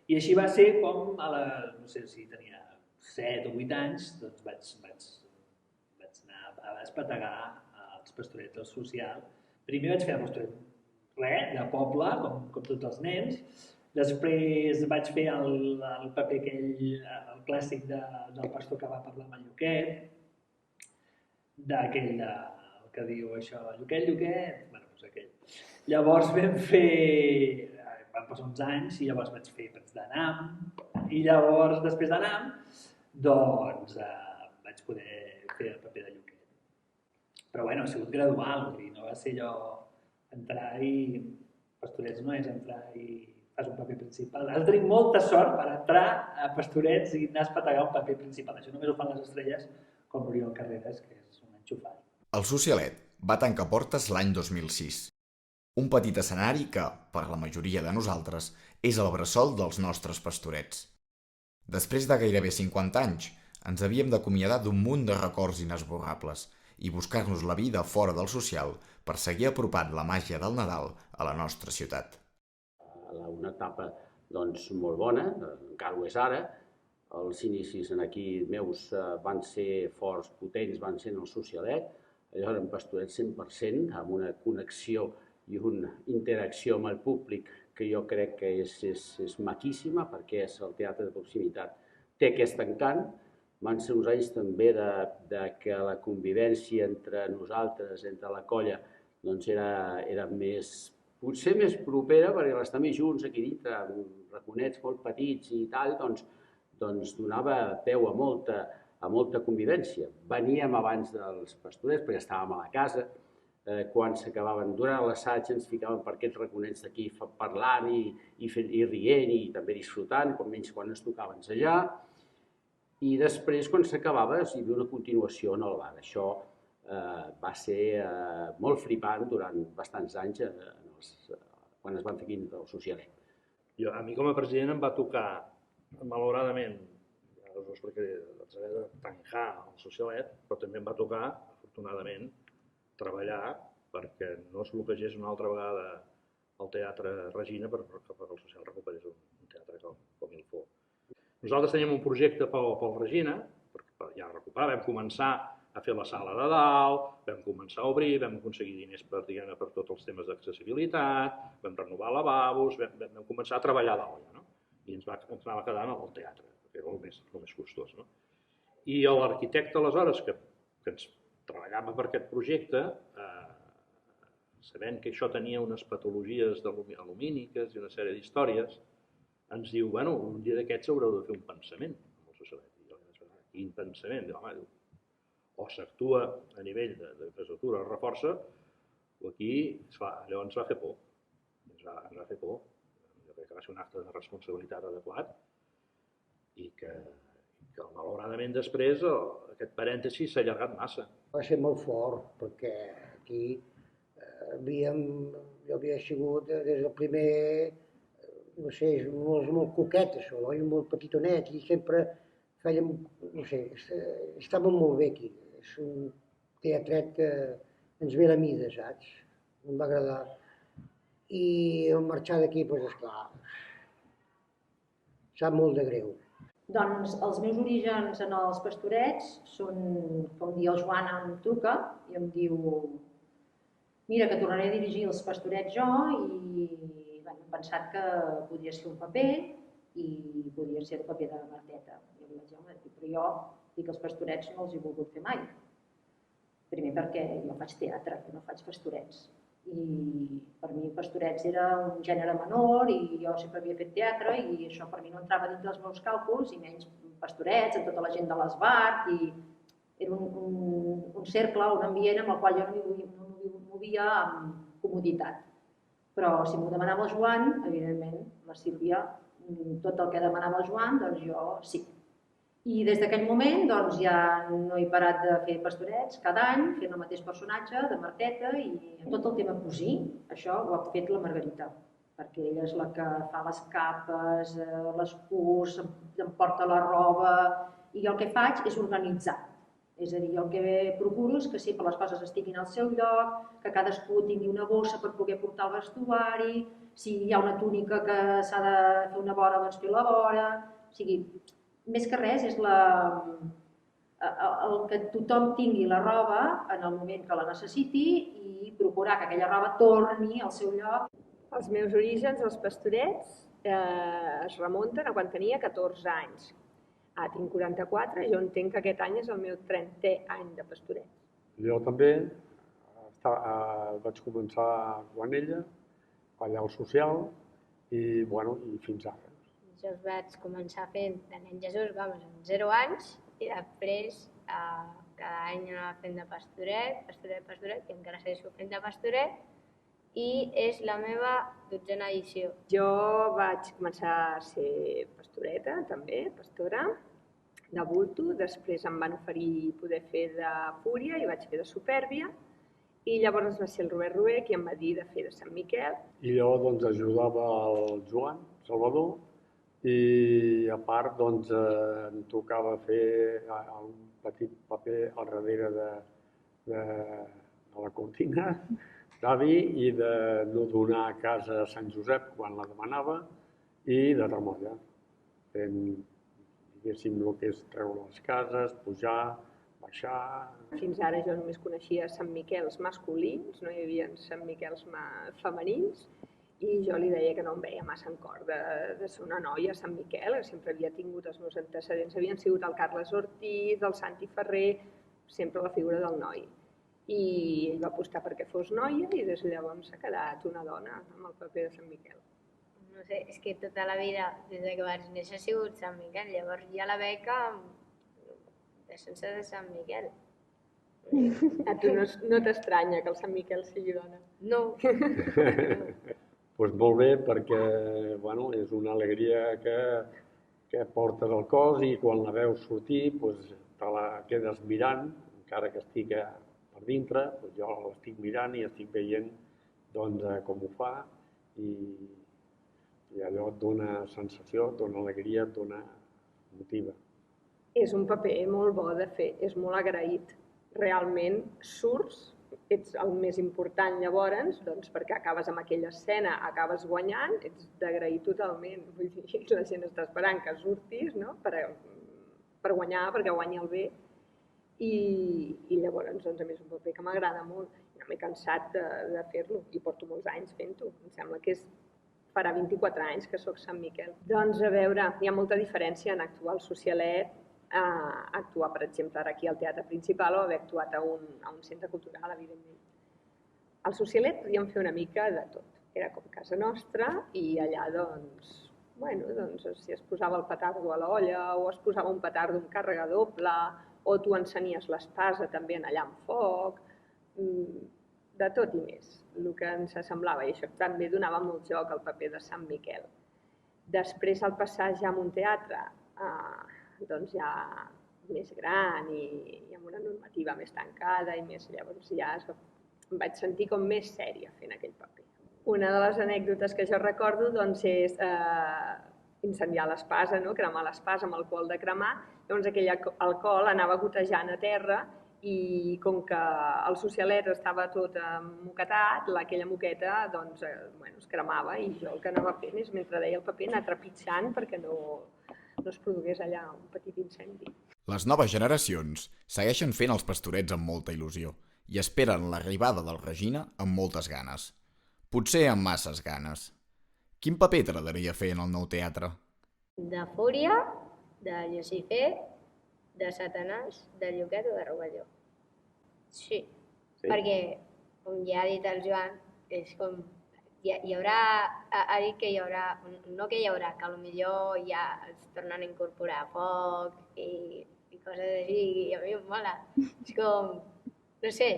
I així va ser com no sé si tenia 7 o 8 anys, doncs vaig anar a espetegar els pastorets del social. Primer vaig fer el pastoret de poble, com tots els nens. Després vaig fer el paper aquell, el clàssic del pastor que va parlar amb el Lluquet, d'aquell que diu això, Lluquet, bueno, doncs aquell. Llavors van passar uns anys i llavors vaig fer d'Anam, i llavors després d'Anam, doncs vaig poder fer el paper de Lluquet. Però bueno, ha sigut gradual, no va ser allò entrar i... Pastorets no és entrar i fas un paper principal. Has de tenir molta sort per entrar a Pastorets i anar a espetegar un paper principal. Això només ho fan les estrelles com l'Oriol Carreras, que és un enxufat. El Socialet va tancar portes l'any 2006. Un petit escenari que, per la majoria de nosaltres, és el bressol dels nostres pastorets. Després de gairebé 50 anys, ens havíem d'acomiadar d'un munt de records inesborrables i buscar-nos la vida fora del social per seguir apropant la màgia del Nadal a la nostra ciutat. Una etapa doncs, molt bona, encara ho és ara. Els inicis aquí meus van ser forts, potents, van ser en el Socialet. Allò eren pastorets 100%, amb una connexió i una interacció amb el públic que jo crec que és maquíssima, perquè és el teatre de proximitat. Té aquest encant. Van ser uns anys també de que la convivència entre nosaltres, entre la colla, doncs era potser més propera, perquè l'estar més junts aquí dintre, raconets molt petits i tal, doncs donava peu a molta convivència. Veníem abans dels pastorets, perquè estàvem a la casa, quan s'acabaven, durant l'assaig ens ficàvem per aquests raconets d'aquí parlant i rient i també disfrutant, com menys quan ens tocava ensejar. I després, quan s'acabava, hi havia una continuació en el bar. Això va ser molt flipant durant bastants anys quan es van fer aquí el Socialet. A mi com a president em va tocar, malauradament, ja us ho explicaré, haver de tancar el Socialet, però també em va tocar, afortunadament, treballar perquè no es bloquegés una altra vegada el Teatre Regina perquè el Social recuperés un teatre com il faut. Nosaltres teníem un projecte pel Regina, ja recuperar, vam començar a fer la sala de dalt, vam començar a obrir, vam aconseguir diners per tots els temes d'accessibilitat, vam renovar lavabos, vam començar a treballar d'olla, i ens anava quedant al teatre, que era el més costós. I l'arquitecte, aleshores, que ens treballava per aquest projecte, sabent que això tenia unes patologies alumíniques i una sèrie d'històries, ens diu, bueno, un dia d'aquests haureu de fer un pensament amb el Socialet. I jo vaig pensar, quin pensament? O s'actua a nivell d'infraestructura, es reforça, o aquí allò ens va fer por. Ens va fer por. Jo crec que va ser un acte de responsabilitat adequat i que malauradament després aquest parèntesi s'ha allargat massa. Va ser molt fort, perquè aquí jo havia sigut des del primer, no sé, és molt coquet això, molt petitonet, i sempre fèiem, no sé, estàvem molt bé aquí. És un teatret que ens ve a la mida, saps? Em va agradar. I al marxar d'aquí, doncs esclar, sap molt de greu. Doncs els meus orígens en els pastorets són que un dia el Joan em truca i em diu mira, que tornaré a dirigir els pastorets jo i hem pensat que podries fer un paper i podria ser el paper de Marteta. I li vaig dir, però jo dic els pastorets no els he volgut fer mai. Primer perquè jo faig teatre, no faig pastorets. I per mi pastorets era un gènere menor i jo sempre havia fet teatre i això per mi no entrava dins dels meus càlculs i menys pastorets, amb tota la gent de l'Esbart i era un cercle, un ambient amb el qual jo no m'hi movia amb comoditat. Però si m'ho demanava el Joan, evidentment, la Sílvia, tot el que demanava el Joan, doncs jo sí. I des d'aquell moment doncs, ja no he parat de fer pastorets cada any, fent el mateix personatge de Marteta i tot el tema cosir, això ho ha fet la Margarita, perquè ella és la que fa les capes, les cus, em porta la roba i jo el que faig és organitzar. És a dir, jo el que procuro és que sempre les coses estiguin al seu lloc, que cadascú tingui una bossa per poder portar el vestuari, si hi ha una túnica que s'ha de fer una vora, doncs fer la vora. O sigui, més que res és el que tothom tingui la roba en el moment que la necessiti i procurar que aquella roba torni al seu lloc. Els meus orígens, els pastorets, es remunten a quan tenia 14 anys. Tinc 44, jo entenc que aquest any és el meu 30è any de pastorets. Jo també vaig començar quan ella, allà al social, i fins ara. Jo els vaig començar fent de nen Jesús, amb 0 anys, i després cada any anava fent de pastoret, i encara segueixo fent de pastoret, i és la meva 12a edició. Jo vaig començar a ser pastoreta, també, pastora, de bulto, després em van oferir poder fer de fúria i vaig fer de supèrbia, i llavors va ser el Robert Rué qui em va dir de fer de Sant Miquel. I jo ajudava el Joan Salvador i a part em tocava fer un petit paper al darrere de la cortina d'avi i de no donar a casa a Sant Josep quan la demanava i de remolla, fent, diguéssim, el que és treure les cases, pujar, baixar. Fins ara jo només coneixia Sant Miquels masculins, no hi havia Sant Miquels femenins, i jo li deia que no em veia massa en cor de ser una noia a Sant Miquel, que sempre havia tingut els meus antecedents, havien sigut el Carles Ortiz, el Santi Ferrer, sempre la figura del noi. I ell va apostar perquè fos noia i des de llavors s'ha quedat una dona amb el paper de Sant Miquel. No sé, és que tota la vida, des que vaig néixer, ha sigut Sant Miquel. Llavors ja la beca de sense de Sant Miquel. A tu no t'estranya que el Sant Miquel sigui dona? No. Doncs molt bé, perquè és una alegria que portes al cos i quan la veus sortir te la quedes mirant, encara que estigui per dintre, jo l'estic mirant i estic veient com ho fa i allò et dona sensació, et dona alegria, et dona motiva. És un paper molt bo de fer, és molt agraït. Realment surts, ets el més important llavors, perquè acabes amb aquella escena, acabes guanyant, ets d'agrair totalment. Vull dir, la gent està esperant que surtis per guanyar, perquè guanyi el bé. I llavors, a més, un paper que m'agrada molt. No m'he cansat de fer-lo i porto molts anys fent-ho. Em sembla que farà 24 anys que soc Sant Miquel. Doncs, a veure, hi ha molta diferència en actuar al Socialet, actuar, per exemple, ara aquí al Teatre Principal o haver actuat a un centre cultural, evidentment. Al Socialet podíem fer una mica de tot. Era com casa nostra i allà, si es posava el petardo a l'olla o es posava un petardo amb càrrega doble o tu encenies l'espasa també allà amb foc, de tot i més, el que ens semblava, i això també donava molt joc al paper de Sant Miquel. Després, al passar ja a un teatre, ja més gran i amb una normativa més tancada i més, llavors ja em vaig sentir com més sèria fent aquell paper. Una de les anècdotes que jo recordo és incendiar l'espasa, cremar l'espasa amb alcohol de cremar, llavors aquell alcohol anava gotejant a terra i com que el Socialet estava tot moquetat, aquella moqueta es cremava i jo el que anava fent és, mentre deia el paper, anar trepitjant perquè no es produgués allà un petit incendi. Les noves generacions segueixen fent els Pastorets amb molta il·lusió i esperen l'arribada del Regina amb moltes ganes. Potser amb masses ganes. Quin paper t'agradaria fer en el nou teatre? De Fúria, de Lucifer, de Satanàs, de Lluquet o de Rovelló. Sí, perquè, com ja ha dit el Joan, és com... Hi haurà, ha dit que hi haurà, no que hi haurà, que potser ja es tornen a incorporar foc i coses així, i a mi em mola. És com, no sé,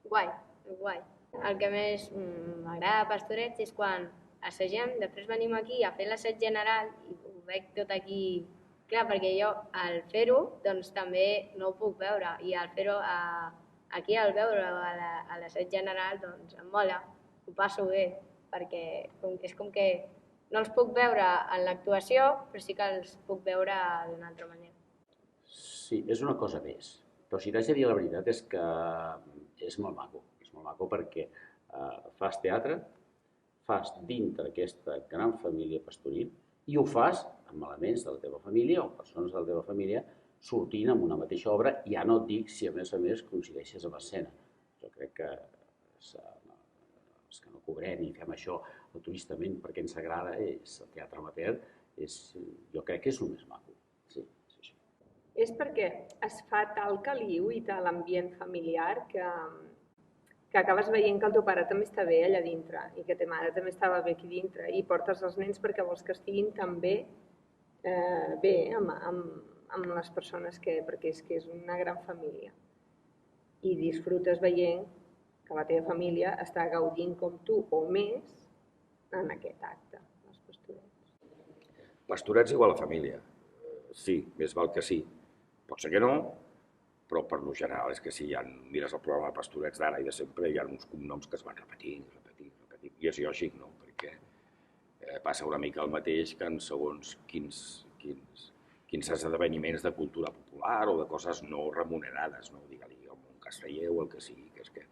guai, guai. El que més m'agrada a Pastorets és quan assagem, després venim aquí a fer l'assaig general i ho veig tot aquí. Clar, perquè jo al fer-ho doncs també no ho puc veure i al fer-ho aquí al veure-ho a l'assaig general doncs em mola, ho passo bé, perquè és com que no els puc veure en l'actuació, però sí que els puc veure d'una altra manera. Sí, és una cosa més. Però si t'haig de dir la veritat és que és molt maco perquè fas teatre, fas dintre aquesta gran família pastoril i ho fas amb elements de la teva família o persones de la teva família sortint amb una mateixa obra, ja no et dic si a més coincideixes amb escena. Jo crec que els que no cobrem i fem això altruistament perquè ens agrada, és el teatre amateur, jo crec que és el més maco. Sí. És perquè es fa tal caliu i tal ambient familiar que acabes veient que el teu pare també està bé allà dintre i que ta mare també estava bé aquí dintre i portes els nens perquè vols que estiguin també bé amb les persones perquè és que és una gran família. I disfrutes veient que la teva família està gaudint com tu o més en aquest acte, els Pastorets. Pastorets igual a família. Sí, més val que sí. Pot ser que no, però per lo general és que si mires el programa de Pastorets d'ara i de sempre, hi ha uns cognoms que es van repetint. I és lògic, no? Perquè passa una mica el mateix que en segons quins esdeveniments de cultura popular o de coses no remunerades, no? Digue-li el món casteller o el que sigui, que és que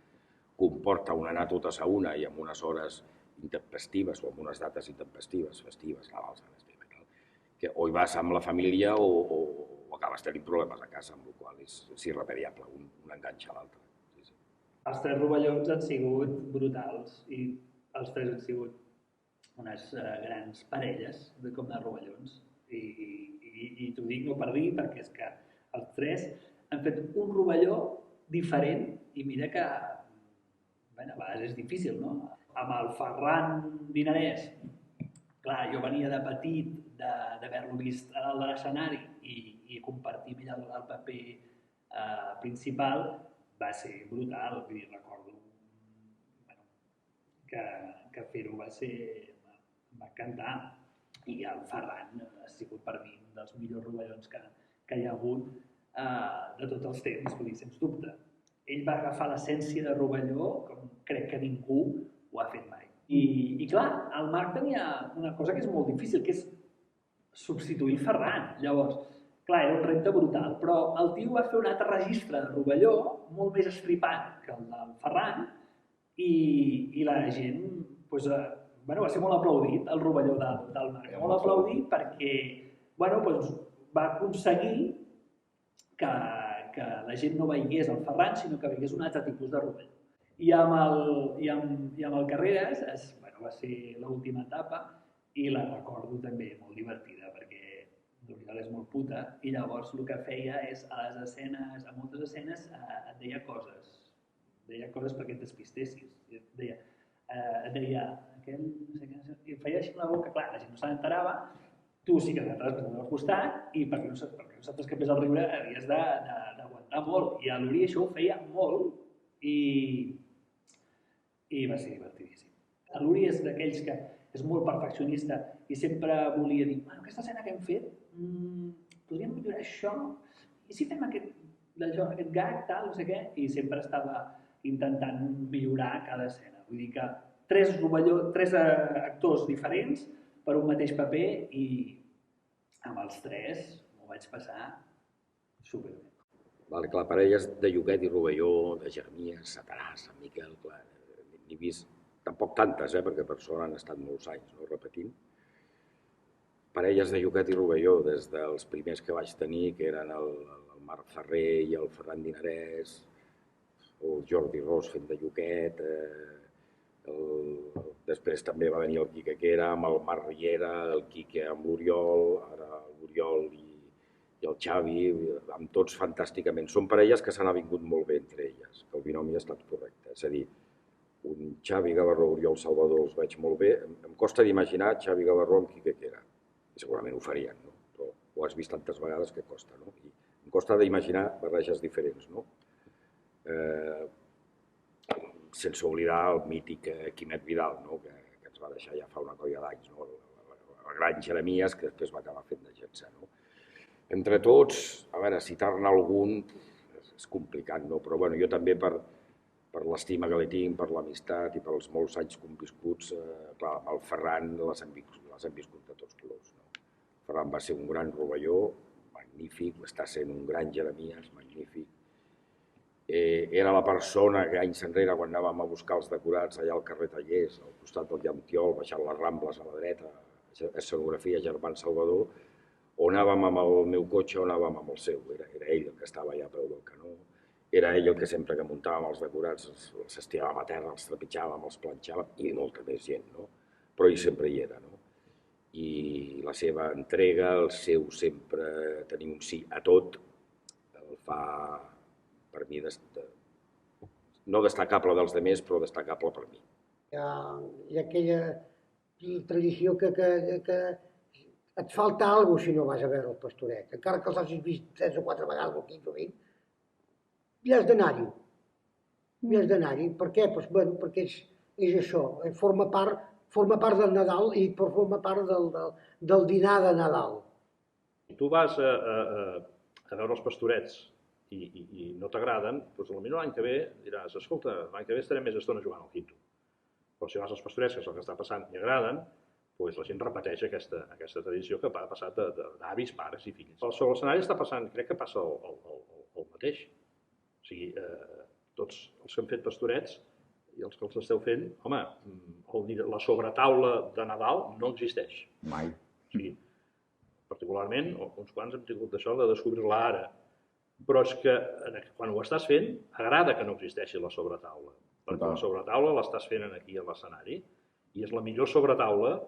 comporta un anar totes a una i amb unes hores intempestives o amb unes dates intempestives, festives, Nadal, Sant Esteve, que o hi vas amb la família o acabes tenint problemes a casa, amb la qual cosa és irremediable, un enganxa a l'altre. Els 3 rovellons han sigut brutals i els 3 han sigut unes grans parelles de rovellons. I t'ho dic no per dir, perquè és que els 3 han fet un rovelló diferent i mira que a vegades és difícil, no? Amb el Ferran Dinarès, clar, jo venia de petit d'haver-lo vist a dalt de l'escenari i compartir amb ell el paper principal va ser brutal. Vull dir, recordo que fer-ho va ser... em va encantar. I el Ferran ha sigut per mi un dels millors rovellons que hi ha hagut de tots els temps, vull dir, sens dubte. Ell va agafar l'essència de Rovelló com crec que ningú ho ha fet mai. I clar, el Marc tenia una cosa que és molt difícil, que és substituir el Ferran. Llavors, clar, era un repte brutal, però el tio va fer un altre registre de Rovelló, molt més estripat que el del Ferran, i la gent va ser molt aplaudit, el Rovelló del Marc. Molt aplaudit perquè va aconseguir que la gent no veiés el Ferran, sinó que veiés un altre tipus de Rovelló. I amb el Carreras va ser l'última etapa i la recordo també molt divertida perquè l'Oriol és molt puta i llavors el que feia és a les escenes, a moltes escenes et deia coses perquè et despistessis. Et deia aquell, no sé què, i feia així la boca, clar, la gent no se n'enterava, tu sí que t'entraves al costat i perquè no s'escapés el riure havies d'aguantar molt. I a l'Uri això ho feia molt i va ser divertidíssim. L'Uri és d'aquells que és molt perfeccionista i sempre volia dir aquesta escena que hem fet, podríem millorar això, i si fem aquest gag, tal, no sé què, i sempre estava intentant millorar cada escena. Vull dir que 3 actors diferents per un mateix paper i amb els 3 m'ho vaig passar superbé. Clar, parelles de Lluquet i Rovelló, de Jeremías, Satanàs, Sant Miquel, clar, n'he vist tampoc tantes, perquè per sort han estat molts anys repetint. parelles de Lloquet i Rovelló, des dels primers que vaig tenir, que eren el Marc Ferrer i el Ferran Dinarès, el Jordi Ros fent de Lloquet, després també va venir el Quique Quera amb el Marc Riera, el Quique amb l'Oriol, ara l'Oriol i el Xavi, amb tots fantàsticament. Són parelles que s'han avingut molt bé entre elles, que el binomi ha estat correcte. És a dir, un Xavi Gavarró, Oriol Salvador els veig molt bé. Em costa d'imaginar Xavi Gavarró amb Quique Quera. Segurament ho farien, no? Però ho has vist tantes vegades que costa, no? I em costa d'imaginar barreges diferents, no? Sense oblidar el mític Quimet Vidal, no? Que ens va deixar ja fa una colla d'anys, no? El gran Jeremies, que després va acabar fent de Getza, no? Entre tots, a veure, citar-ne algun és complicat, no? Però bueno, jo també per l'estima que li tinc, per l'amistat i pels molts anys conviscuts, clar, amb el Ferran les hem viscut de tots colors, no? El Ferran va ser un gran Rovelló, magnífic, està sent un gran Jeremies, magnífic. Era la persona que anys enrere, quan anàvem a buscar els decorats allà al carrer Tallers, al costat del Llampiol, baixant les Rambles a la dreta, escenografia Germán Salvador, o anàvem amb el meu cotxe o anàvem amb el seu. Era ell el que estava allà a peu del canó. Era ell el que sempre que muntàvem els decorats els estiràvem a terra, els trepitjàvem, els planxàvem, i molta més gent, no? Però ell sempre hi era, no? I la seva entrega, el seu sempre tenir un sí a tot, el fa, per mi, no destacable dels altres, però destacable per mi. Hi ha aquella tradició que et falta alguna cosa si no vas a veure el Pastoret. Encara que els hagis vist 3 o 4 vegades o 15 o 20, hi has d'anar-hi. Hi has d'anar-hi. Per què? Bueno, perquè és això, forma part del Nadal i forma part del dinar de Nadal. Si tu vas a veure els Pastorets i no t'agraden, doncs potser l'any que ve diràs, escolta, l'any que ve estarem més estona jugant al quinto. Però si vas als Pastorets, que és el que està passant, i agraden, doncs la gent repeteix aquesta tradició que ha passat d'avis, pares i fills. Sobre l'escenari està passant, crec que passa el mateix. O sigui, tots els que han fet Pastorets i els que els esteu fent, home, la sobretaula de Nadal no existeix. Mai. O sigui, particularment, uns quants hem tingut això de descobrir-la ara. Però és que quan ho estàs fent, agrada que no existeixi la sobretaula. Perquè la sobretaula l'estàs fent aquí a l'escenari i és la millor sobretaula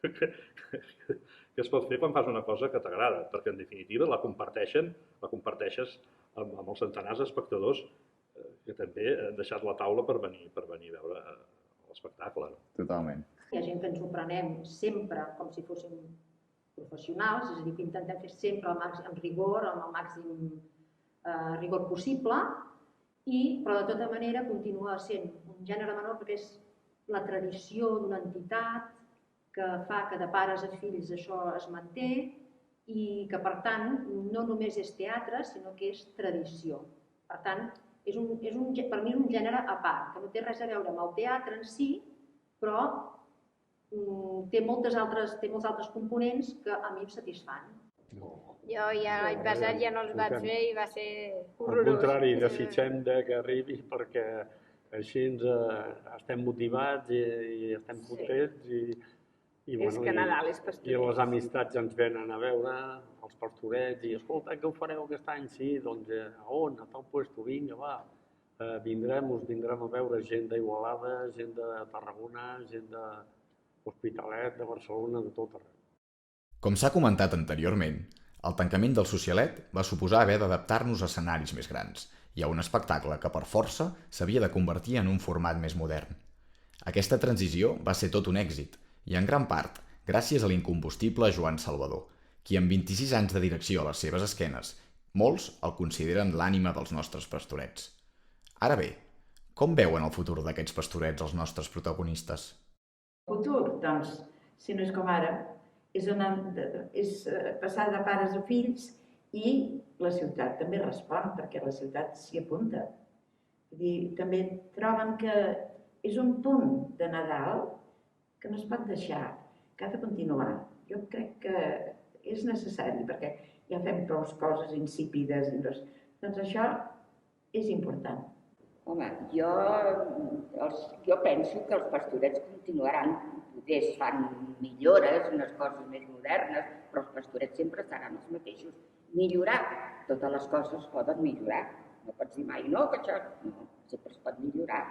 que es pot fer quan fas una cosa que t'agrada, perquè en definitiva la comparteixes amb els centenars d'espectadors que també han deixat la taula per venir a veure l'espectacle. Totalment. Hi ha gent que ens ho prenem sempre com si fóssim professionals, és a dir, que intentem fer sempre amb rigor, amb el màxim rigor possible, però de tota manera continua sent un gènere menor perquè és la tradició d'una entitat que fa que de pares a fills això es manté i que, per tant, no només és teatre, sinó que és tradició. Per tant, per mi és un gènere a part, que no té res a veure amb el teatre en si, però té molts altres components que a mi em satisfan. Jo ja l'any passat ja no els vaig fer i va ser horrorós. Al contrari, desitgem que arribi perquè així estem motivats i estem contents És que Nadal és Pastorets. I les amistats ens venen a veure, els Pastorets, i escolta, què ho fareu aquest any? Sí, doncs a on? A tal puesto, vinga, va. Vindrem a veure gent d'Igualada, gent de Tarragona, gent de l'Hospitalet, de Barcelona, de tot arreu. Com s'ha comentat anteriorment, el tancament del Socialet va suposar haver d'adaptar-nos a escenaris més grans i a un espectacle que per força s'havia de convertir en un format més modern. Aquesta transició va ser tot un èxit i en gran part gràcies a l'incombustible Joan Salvador, qui amb 26 anys de direcció a les seves esquenes, molts el consideren l'ànima dels nostres Pastorets. Ara bé, com veuen el futur d'aquests Pastorets els nostres protagonistes? El futur, doncs, si no és com ara, és passar de pares a fills i la ciutat també respon, perquè la ciutat s'hi apunta. També troben que és un punt de Nadal que no es pot deixar, que ha de continuar. Jo crec que és necessari, perquè ja fem prou coses insípides. Doncs això és important. Home, jo penso que els Pastorets continuaran Potser es fan millores, unes coses més modernes, però els pastorets sempre seran els mateixos. Millorar, totes les coses poden millorar. No pots dir mai, no, que això... No, sempre es pot millorar.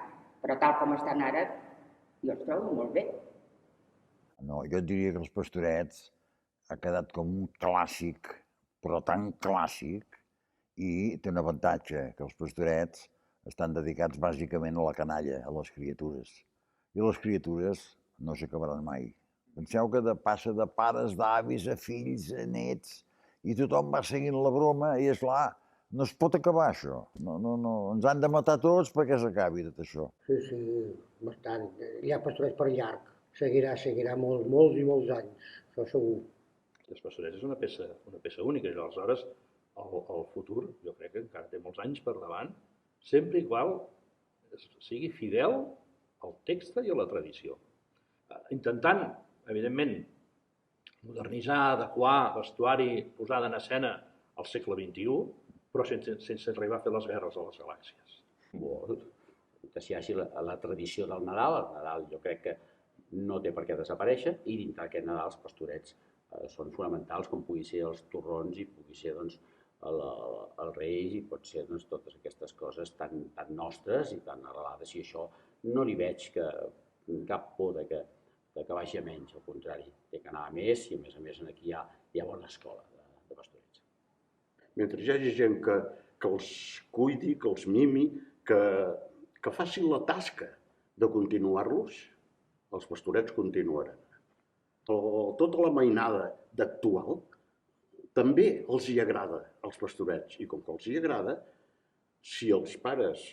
Però tal com estan ara, jo els trobo molt bé. No, jo et diria que els pastorets ha quedat com un clàssic, però tan clàssic, i té un avantatge, que els pastorets estan dedicats bàsicament a la canalla, a les criatures. I les criatures no s'acabaran mai. Penseu que passa de pares, d'avis, a fills, a nets, i tothom va seguint la broma, i esclar, no es pot acabar això. No, ens han de matar tots perquè s'acabi tot això. Sí, bastant. Hi ha pastorets per llarg. Seguirà molts i molts anys, això segur. Els pastorets és una peça única, i aleshores el futur, jo crec que encara té molts anys per davant, sempre igual sigui fidel al text i a la tradició. Intentant, evidentment, modernitzar, adequar vestuari posada en escena al segle XXI, però sense arribar a fer les guerres a les galàxies. Que s'hi hagi la tradició del Nadal. El Nadal jo crec que no té per què desaparèixer, i dintre d'aquest Nadal els pastorets són fonamentals, com pugui ser els torrons i pugui ser el Reis, i pot ser totes aquestes coses tan nostres i tan arrelades, i això no li veig cap por que vagi a menys, al contrari, té que anar a més, i a més aquí hi ha bona escola de pastorets. Mentre hi hagi gent que els cuidi, que els mimi, que facin la tasca de continuar-los, els pastorets continuaran. Tota la mainada d'actual també els hi agrada als pastorets, i com que els hi agrada, si els pares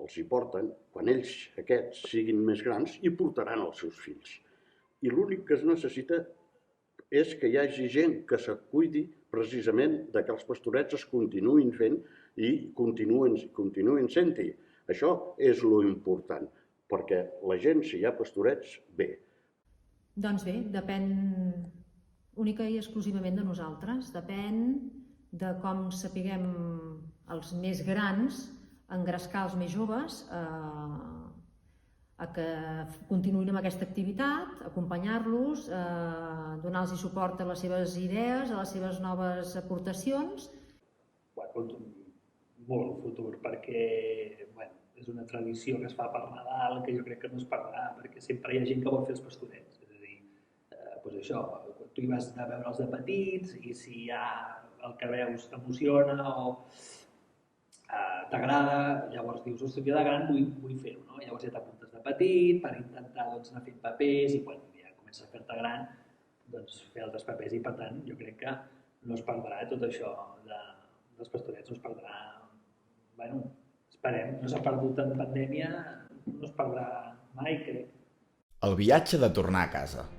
els hi porten, quan ells, aquests, siguin més grans, hi portaran els seus fills. I l'únic que es necessita és que hi hagi gent que se cuidi precisament de que els pastorets es continuïn fent i continuïn sent-hi. Això és lo important, perquè la gent, si hi ha pastorets, bé. Doncs bé, depèn única i exclusivament de nosaltres. Depèn de com sapiguem els més grans engrescar els més joves a que continuïn amb aquesta activitat, acompanyar-los, donar-los suport a les seves idees, a les seves noves aportacions. Molt el futur, perquè és una tradició que es fa per Nadal, que jo crec que no es perdrà, perquè sempre hi ha gent que vol fer els pastorets. És a dir, això, tu hi vas a veure'ls de petits, i si ja el que veus t'emociona o t'agrada, llavors dius, ostres, jo de gran vull fer-ho, no? Llavors ja t'apuntes de petit per intentar anar fent papers, i quan ja comences a fer-te gran, fer altres papers, i per tant jo crec que no es perdrà tot això dels pastorets, no es perdrà, esperem, no s'ha perdut en pandèmia, no es perdrà mai, crec. El viatge de tornar a casa.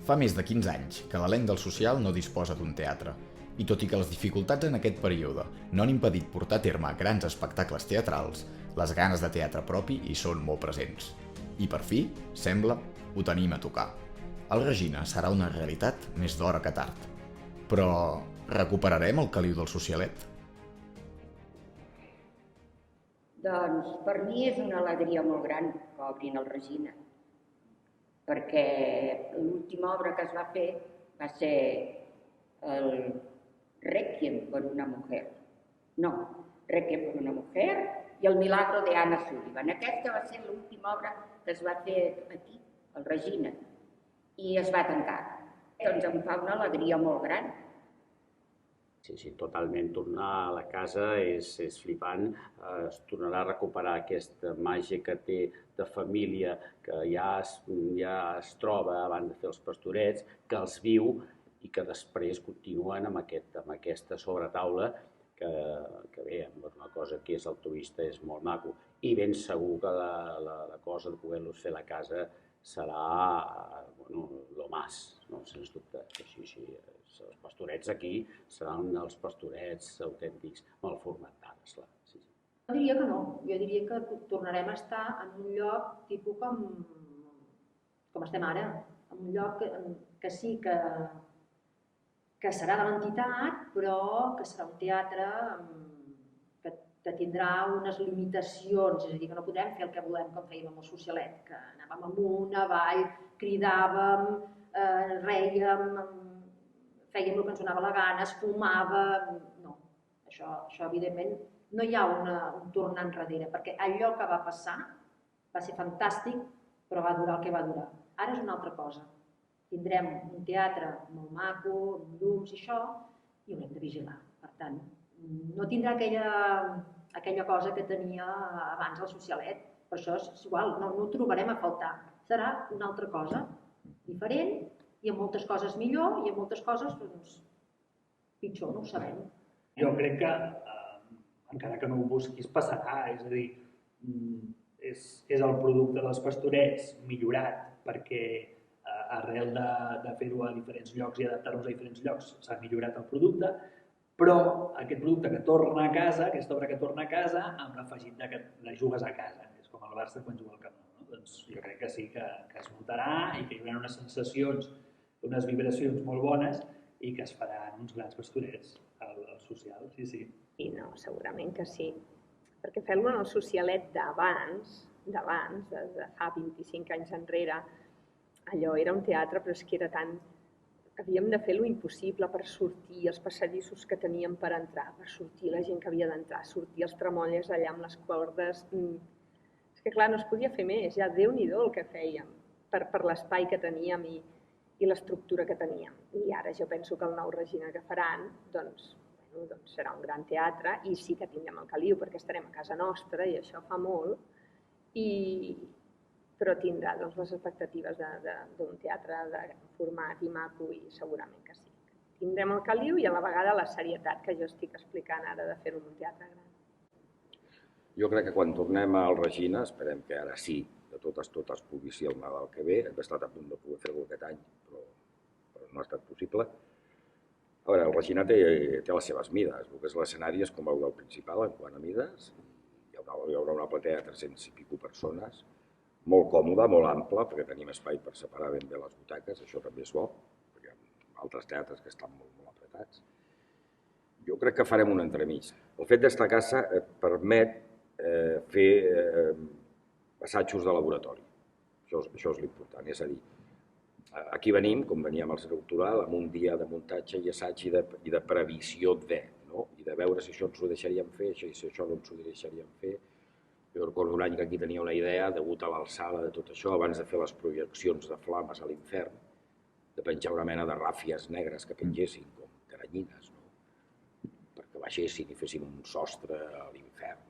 Fa més de 15 anys que l'elenc del Social no disposa d'un teatre, i tot i que les dificultats en aquest període no han impedit portar a terme grans espectacles teatrals, les ganes de teatre propi hi són molt presents. I per fi, sembla, ho tenim a tocar. El Regina serà una realitat més d'hora que tard. Però recuperarem el caliu del Socialet? Doncs per mi és una alegria molt gran que obrin el Regina, perquè l'última obra que es va fer va ser el Requiem per una mujer. No, Requiem per una mujer i el Milagro de Anna Sullivan. Aquesta va ser l'última obra que es va fer aquí, al Regina, i es va tancar. Doncs em fa una alegria molt gran. Sí, totalment. Tornar a la casa és flipant. Es tornarà a recuperar aquesta màgia que té de família, que ja es troba abans de fer els pastorets, que els viu i que després continuen amb aquesta sobretaula, que bé, una cosa que és altruista, és molt maco. I ben segur que la cosa de poder-los fer a la casa serà lo más, sens dubte. Sí, els pastorets aquí seran els pastorets autèntics, mal formatats, clar. Jo diria que no, jo diria que tornarem a estar en un lloc tipus com estem ara, en un lloc que sí que serà de l'entitat, però que serà un teatre que que tindrà unes limitacions, és a dir, que no podrem fer el que volem com fèiem amb el socialet, que anàvem amunt, avall, cridàvem, rèiem, fèiem el que ens donava la gana, es fumava... No, això evidentment no hi ha un tornar enrere, perquè allò que va passar va ser fantàstic, però va durar el que va durar. Ara és una altra cosa. Tindrem un teatre molt maco, amb llums i això, i haurem de vigilar. Per tant, no tindrà aquella cosa que tenia abans el socialet. Per això és igual, no ho trobarem a faltar. Serà una altra cosa, diferent, i amb moltes coses millor, i amb moltes coses pitjor, no ho sabem. Jo crec que, encara que no ho busquis, passarà. És a dir, és el producte dels Pastorets millorat perquè arrel de fer-ho a diferents llocs i adaptar-nos a diferents llocs s'ha millorat el producte, però aquest producte que torna a casa, aquesta obra que torna a casa, amb l'afegit que la jugues a casa. És com el Barça quan juga al Camp Nou. Doncs jo crec que sí que es notarà i que hi haurà unes sensacions, unes vibracions molt bones i que es faran uns grans Pastorets al social, sí. I no, segurament que sí. Perquè fer-lo en el socialet d'abans, de fa 25 anys enrere, allò era un teatre, però és que era tan... Havíem de fer-lo impossible per sortir, els passadissos que teníem per entrar, per sortir la gent que havia d'entrar, sortir els tremolles allà amb les cordes... És que clar, no es podia fer més, ja Déu-n'hi-do el que fèiem per l'espai que teníem i l'estructura que teníem. I ara jo penso que el nou Regina que faran, doncs serà un gran teatre i sí que tindrem el caliu perquè estarem a casa nostra i això fa molt, però tindrà les expectatives d'un teatre de format i maco i segurament que sí. Tindrem el caliu i a la vegada la serietat que jo estic explicant ara de fer-ho en un teatre gran. Jo crec que quan tornem al Regina, esperem que ara sí, de totes pugui ser el Nadal que ve, hem estat a punt de poder fer-ho aquest any, però no ha estat possible. A veure, el Regina té les seves mides. El que és l'escenari és com el del principal, en quant a mides. Hi haurà una platea de 300 i pico persones, molt còmoda, molt ampla, perquè tenim espai per separar ben bé les butaques, això també és bo, perquè hi ha altres teatres que estan molt apretats. Jo crec que farem un entremig. El fet d'estar a casa permet fer assajos de laboratori. Això és l'important, és a dir, aquí venim, com veníem al Centre Cultural, amb un dia de muntatge i assaig i de previsió i de veure si això ens ho deixaríem fer, si això no ens ho deixaríem fer. Jo recordo un any que aquí tenia una idea, degut a l'alçada de tot això, abans de fer les projeccions de flames a l'infern, de penjar una mena de ràfies negres que pengessin, com teranyines, perquè baixessin i fessin un sostre a l'infern.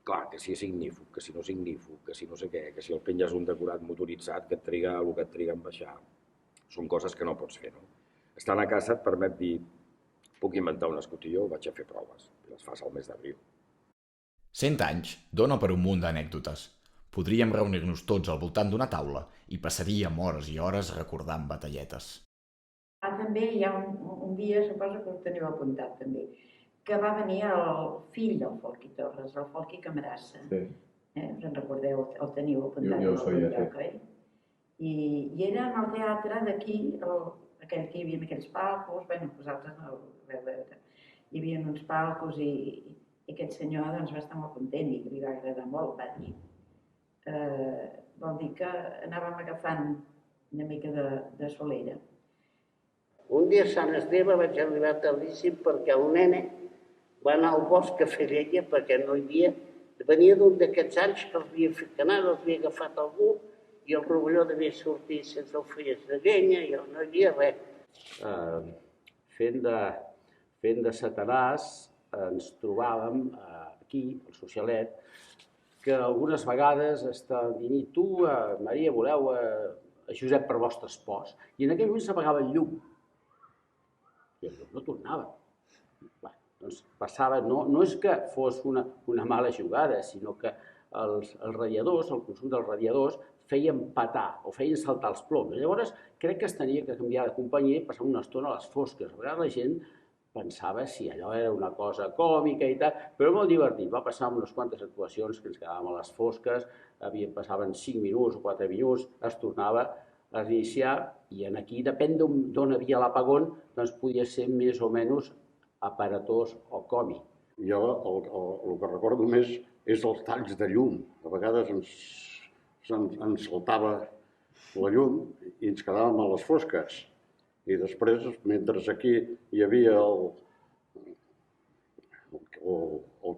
Clar, que si és ignífug, que si no és ignífug, que si no sé què, que si el penges un decorat motoritzat que et triga el que et triga en baixar. Són coses que no pots fer, no? Estant a casa et permet dir, puc inventar un escotilló, vaig a fer proves, i les fas al mes d'abril. 100 anys dona per un munt d'anècdotes. Podríem reunir-nos tots al voltant d'una taula i passaríem hores i hores recordant batalletes. També hi ha un dia, suposo que ho teniu apuntat també, que va venir el fill del Folqui Torres, el Folqui Camarassa. Sí. Us en recordeu, el teniu apuntat en algun lloc, oi? I era en el teatre d'aquí, aquell que hi havia aquells palcos, bueno, vosaltres no ho vau veure. Hi havia uns palcos i aquest senyor va estar molt content i li va agradar molt, va dir. Vol dir que anàvem agafant una mica de solera. Un dia a Sant Esteve vaig arribar tardíssim perquè el nene va anar al bosc a fer llenya perquè no hi havia... Venia d'un d'aquests anys que els havia fet anar, els havia agafat algú i el rovelló devia sortir sense alfaies de llenya i no hi havia res. Fent de Satanàs ens trobàvem aquí, al socialet, que algunes vegades estaven dient, i tu, Maria, voleu a Josep per vostre espòs? I en aquell moment s'apagava el llum. I el llum no tornava. Doncs passava, no és que fos una mala jugada, sinó que els radiadors, el consum dels radiadors, feien petar o feien saltar els ploms. Llavors crec que es tenia que canviar de companyia i passar una estona a les fosques. A vegades la gent pensava si allò era una cosa còmica i tal, però molt divertit. Va passar unes quantes actuacions que ens quedàvem a les fosques, passaven 5 minuts o 4 minuts, es tornava a reiniciar i aquí, depèn d'on havia l'apagón, doncs podia ser més o menys aparatós o còmic. Jo el que recordo més és els talls de llum. A vegades ens saltava la llum i ens quedàvem a les fosques. I després, mentre aquí hi havia el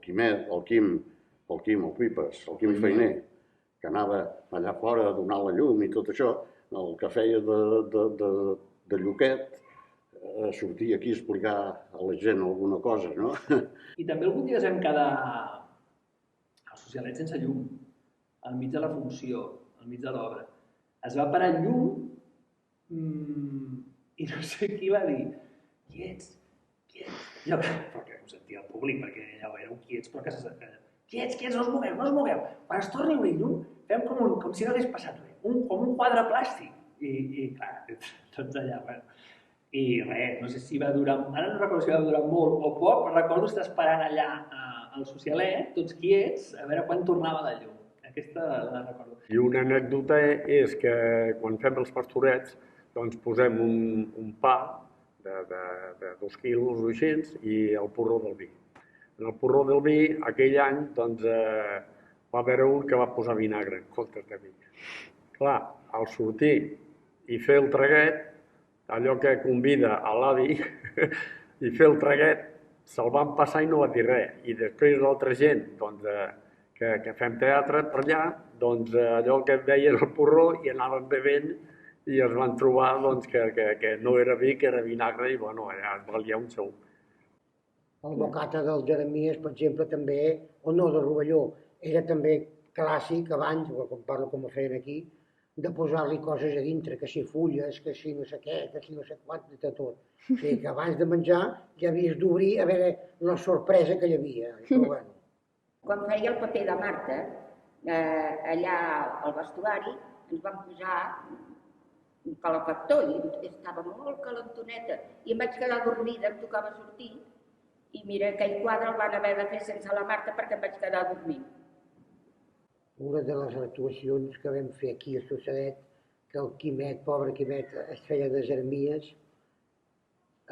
Quim Feiner, que anava allà fora a donar la llum i tot això, el que feia de lloquet, sortir aquí a explicar a la gent alguna cosa, no? I també algun dia es vam quedar al Socialet sense llum, al mig de la funció, al mig de l'obra. Es va parar el llum i no sé qui va dir quiets. Jo, perquè ho sentia el públic, perquè allò era un quiets, però que quiets, no us mogueu. Quan es torni a obrir llum, fem com si no hagués passat res, com un quadre plàstic. I clar, tots allà, bueno. I res, no sé si va durar, ara no recordo si va durar molt o poc, però recordo estar esperant allà al Socialet, tots quiets, a veure quan tornava la llum. Aquesta la recordo. I una anècdota és que quan fem els pastorets, doncs posem un pa de 2 quilos o així i el porró del vi. En el porró del vi, aquell any, doncs, va haver un que va posar vinagre en comptes de vi. Clar, al sortir i fer el traguet, allò que convida a l'avi i fer el traguet, se'l van passar i no va dir res. I després l'altra gent que fem teatre per allà, doncs allò que veien el porró i anaven bevent i es van trobar que no era vi, que era vinagre i bueno, allà es valia un sou. El bocata del Jeremies, per exemple, també, o no, de Rovelló, era també clàssic abans, com parlo com ho feien aquí, de posar-li coses a dintre, que si fulles, que si no sé què, que si no sé quant, de tot. O sigui que abans de menjar ja havies d'obrir a veure la sorpresa que hi havia. Però bueno. Quan feia el paper de Marta, allà al vestuari, ens van posar un calefactor i estava molt calentoneta. I em vaig quedar dormida, em tocava sortir, i mira, aquell quadre el van haver de fer sense la Marta perquè em vaig quedar dormint. Una de les actuacions que vam fer aquí a Socialet, que el Quimet, pobre Quimet, es feia de Jeremies,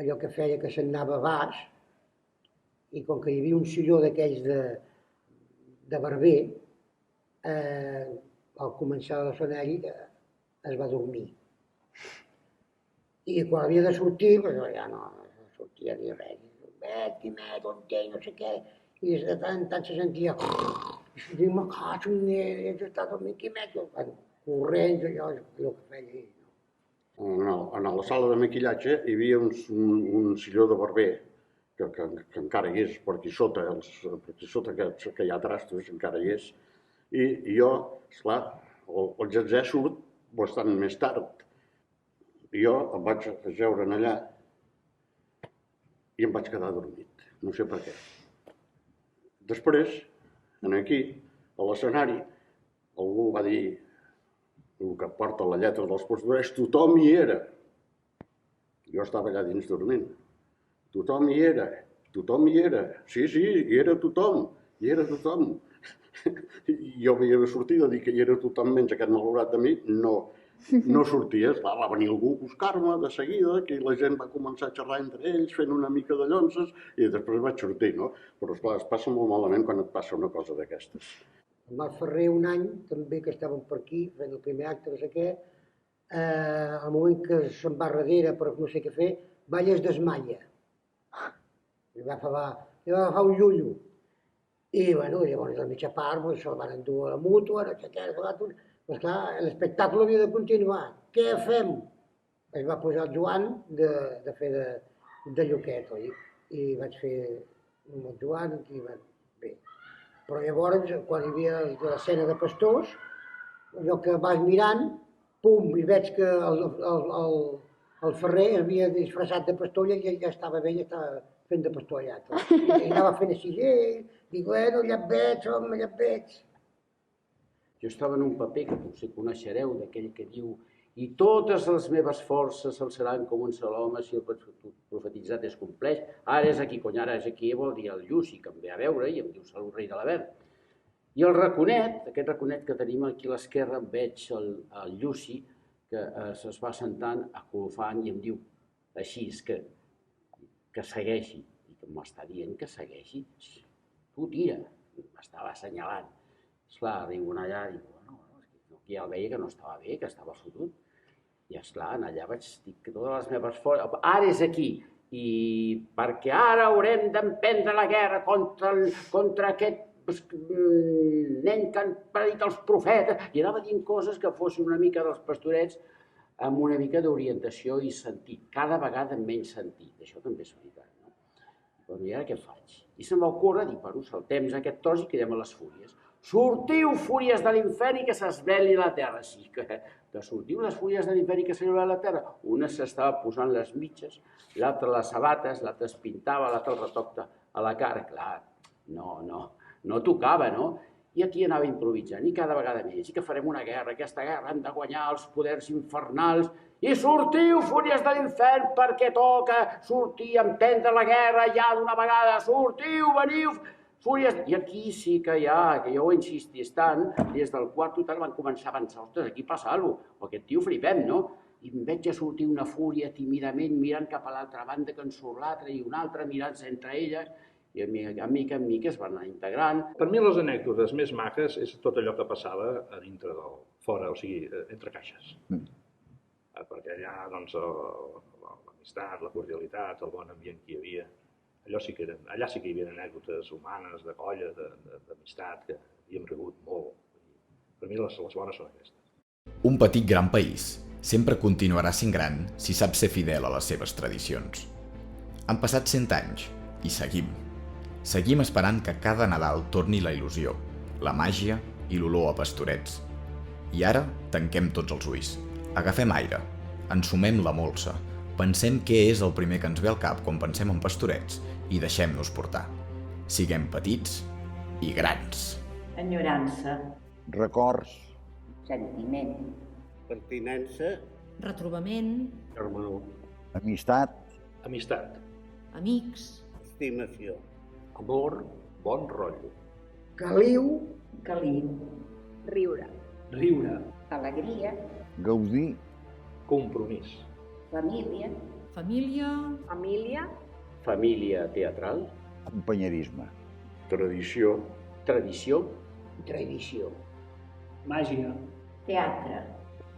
allò que feia que se'n anava baix, i com que hi havia un silló d'aquells de barber, al començar la sonell es va dormir. I quan havia de sortir, doncs ja no sortia ni res. Quimet, on té, no sé què, i de tant en tant se sentia... I dic, me cago en ell, està dormint Quimet, corrents, allò que feia ell. En la sala de maquillatge hi havia un silló de barber, que encara hi és, per aquí sota que hi ha trastos, encara hi és. I jo, esclar, el jatzè surt bastant més tard. I jo em vaig ajeure allà i em vaig quedar dormit, no sé per què. Després, aquí, a l'escenari, algú va dir, el que porta la lletra dels pastorets, tothom hi era. Jo estava allà dins dormint. Tothom hi era, sí, hi era tothom, Jo havia de sortir de dir que hi era tothom menys aquest malaurat de mi, no sortia. Va venir algú a buscar-me de seguida, que la gent va començar a xerrar entre ells, fent una mica de llonces, i després vaig sortir, no? Però esclar, es passa molt malament quan et passa una cosa d'aquestes. El Marc Ferrer, un any, també que estàvem per aquí, fent el primer acte, no sé què, al moment que se'n va darrere per no sé què fer, va i es desmaia. Li va agafar un llullo. I, bueno, llavors a mitja part se'l van endur a la mútua, no sé què, però clar, l'espectacle havia de continuar. Què fem? Es va posar el Joan de fer de lloquet, oi? I vaig fer amb el Joan, i bé. Però llavors, quan hi havia l'escena de pastors, allò que vas mirant, pum, i veig que el Ferrer havia disfressat de pastor i ja estava bé, ja estava fent de pastor allà. I anava fent així, dic, bueno, ja et veig, home, ja et veig. Jo estava en un paper que potser coneixereu, d'aquell que diu i totes les meves forces seran com un sol home si el profetitzat es compleix. Ara és aquí, cony, ara és aquí, vol dir el Lluci, que em ve a veure i em diu salut rei de la Verd. I el raconet, aquest raconet que tenim aquí a l'esquerra, veig el Lluci que es va sentant, acolofant i em diu així, que segueixi. I que m'està dient que segueixi. tu tira. M'estava assenyalant. Esclar, arribo allà i dic, bueno, aquí ja el veia que no estava bé, que estava fotut. I esclar, allà vaig dir que totes les meves forces... Ara és aquí. I perquè ara haurem d'emprendre la guerra contra aquest nen que han predit els profetes. I anava dient coses que fossin una mica dels pastorets amb una mica d'orientació i sentit. Cada vegada amb menys sentit. Això també és veritat, no? Bueno, i ara què faig? I se'm va ocórrer dir, bueno, saltem aquest tros i quedem a les fúries. Sortiu, fúries de l'infern, i que s'esveli la terra. Sí, que sortiu les fúries de l'infern i que s'esveli la terra. Una s'estava posant les mitges, l'altra les sabates, l'altra es pintava, l'altra el retoc a la cara. Clar, no tocava, no? I aquí anava improvisant, i cada vegada més, i que farem una guerra, aquesta guerra han de guanyar els poders infernals, i sortiu, fúries de l'infern, perquè toca sortir, emprendre la guerra ja d'una vegada, sortiu, veniu, fúries... I aquí sí que ja, que jo ho insistis tant, des del quart total van començar a pensar, ostres, aquí passa alguna cosa, o aquest tio flipem, no? I em veig a sortir una fúria tímidament mirant cap a l'altra banda que en surt l'altra i una altra mirant entre elles, i a mica en mica es van anar integrant. Per mi les anècdotes més maques és tot allò que passava a dintre del fora, o sigui, entre caixes. Perquè allà, doncs, l'amistat, la cordialitat, el bon ambient que hi havia, allà sí que hi havia anècdotes humanes, de colla, d'amistat, que havíem rebut molt. Per mi les bones són aquestes. Un petit gran país sempre continuarà sent gran si sap ser fidel a les seves tradicions. Han passat 100 anys i seguim. Seguim esperant que cada Nadal torni la il·lusió, la màgia i l'olor a pastorets. I ara tanquem tots els ulls, agafem aire, ensumem la molsa, pensem què és el primer que ens ve al cap quan pensem en pastorets i deixem-nos portar. Siguem petits i grans. Enyorança. Records. Sentiment. Pertinença. Retrobament. Germanor. Amistat. Amistat. Amics. Estimació. Amor, bon rotllo. Caliu. Caliu. Riure. Riure. Alegria. Gaudir. Compromís. Família. Família. Família. Família teatral. Companyerisme. Tradició. Tradició. Tradició. Màgia. Teatre.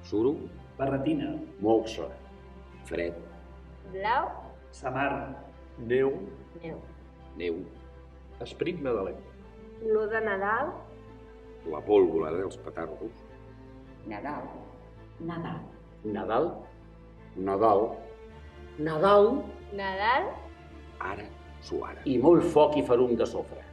Suro. Barretina. Molsa. Fred. Blau. Samarra. Neu. Neu. Neu. Esperit nadalenc. Olor de Nadal. La pólvora dels petardos. Nadal. Nadal. Nadal. Nadal. Nadal. Nadal. Ara, suara. I molt foc i ferum de sofre.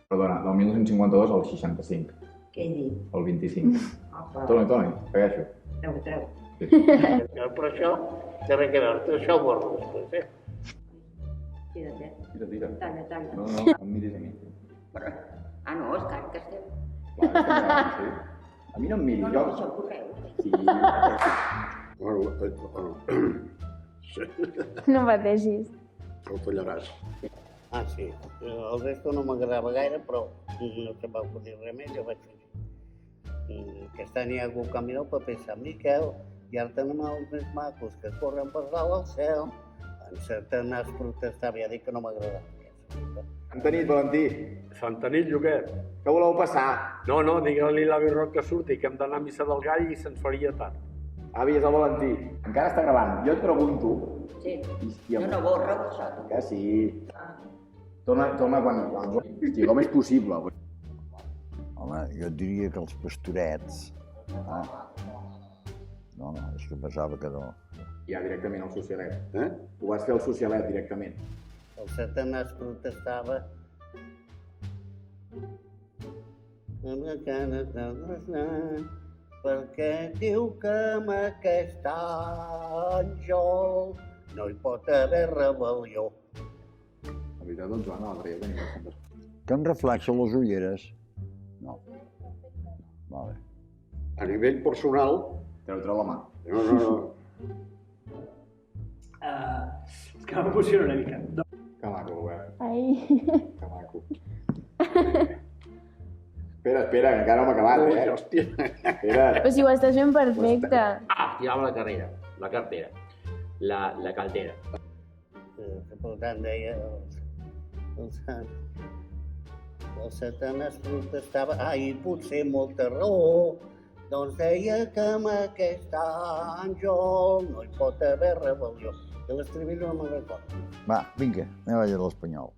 Perdona, del 1952 al 65. Què he dit? El 25. Apa. Toni, segueixo. Treu. Però això té res a veure, això ho borro després, Tira't. Tira. Talla. No, em miris a mi. Però... Ah, no, és clar que estem... Clar, estem gravant, sí. A mi no em miris, No, això correu. Sí. No pateixis. El tallaràs. Ah, sí. El resto no m'agradava gaire, però no se'm va acudir res més, jo vaig fer així. Aquest any hi ha hagut canvi del paper Sant Miquel, i ara tenim els més macos que corren per dalt al cel. En certa nas protestava, ja dic que no m'agradava més. Santa nit, Valentí. Santa nit, Lloquet. Què voleu passar? No, digue-li a l'avi Roc que surti, que hem d'anar a missa del gall i se'ns faria tard. Avi, és el Valentí. Encara està gravant. Jo et pregunto... Sí. Hòstia, No borra això. que sí. Torna quan... Hòstia, com és possible? Home, jo et diria que els pastorets... No, és que pensava que no. Ja, directament al socialet. Tu vas fer el socialet directament. El Satanàs protestava amb les ganes perquè diu que amb aquest àngel no hi pot haver rebel·lió. La veritat, doncs, Joan, l'altre dia tenia bastantes. Que em reflexen les ulleres? No. Vale. A nivell personal... Treu la mà. No. És que m'emociona una mica. Que maco, Albert. Ai. Que maco. Espera, que encara no m'ha acabat, Hòstia. Espera. Però si ho estàs fent perfecte. Tirava la cartera, la caldera. Que per tant deia el Satanàs protestava, i potser molta raó, doncs deia que amb aquest àngel no hi pot haver rebel·lió. I l'estribillo no me'n recordo. Va, vinga, anem a veure l'espanyol.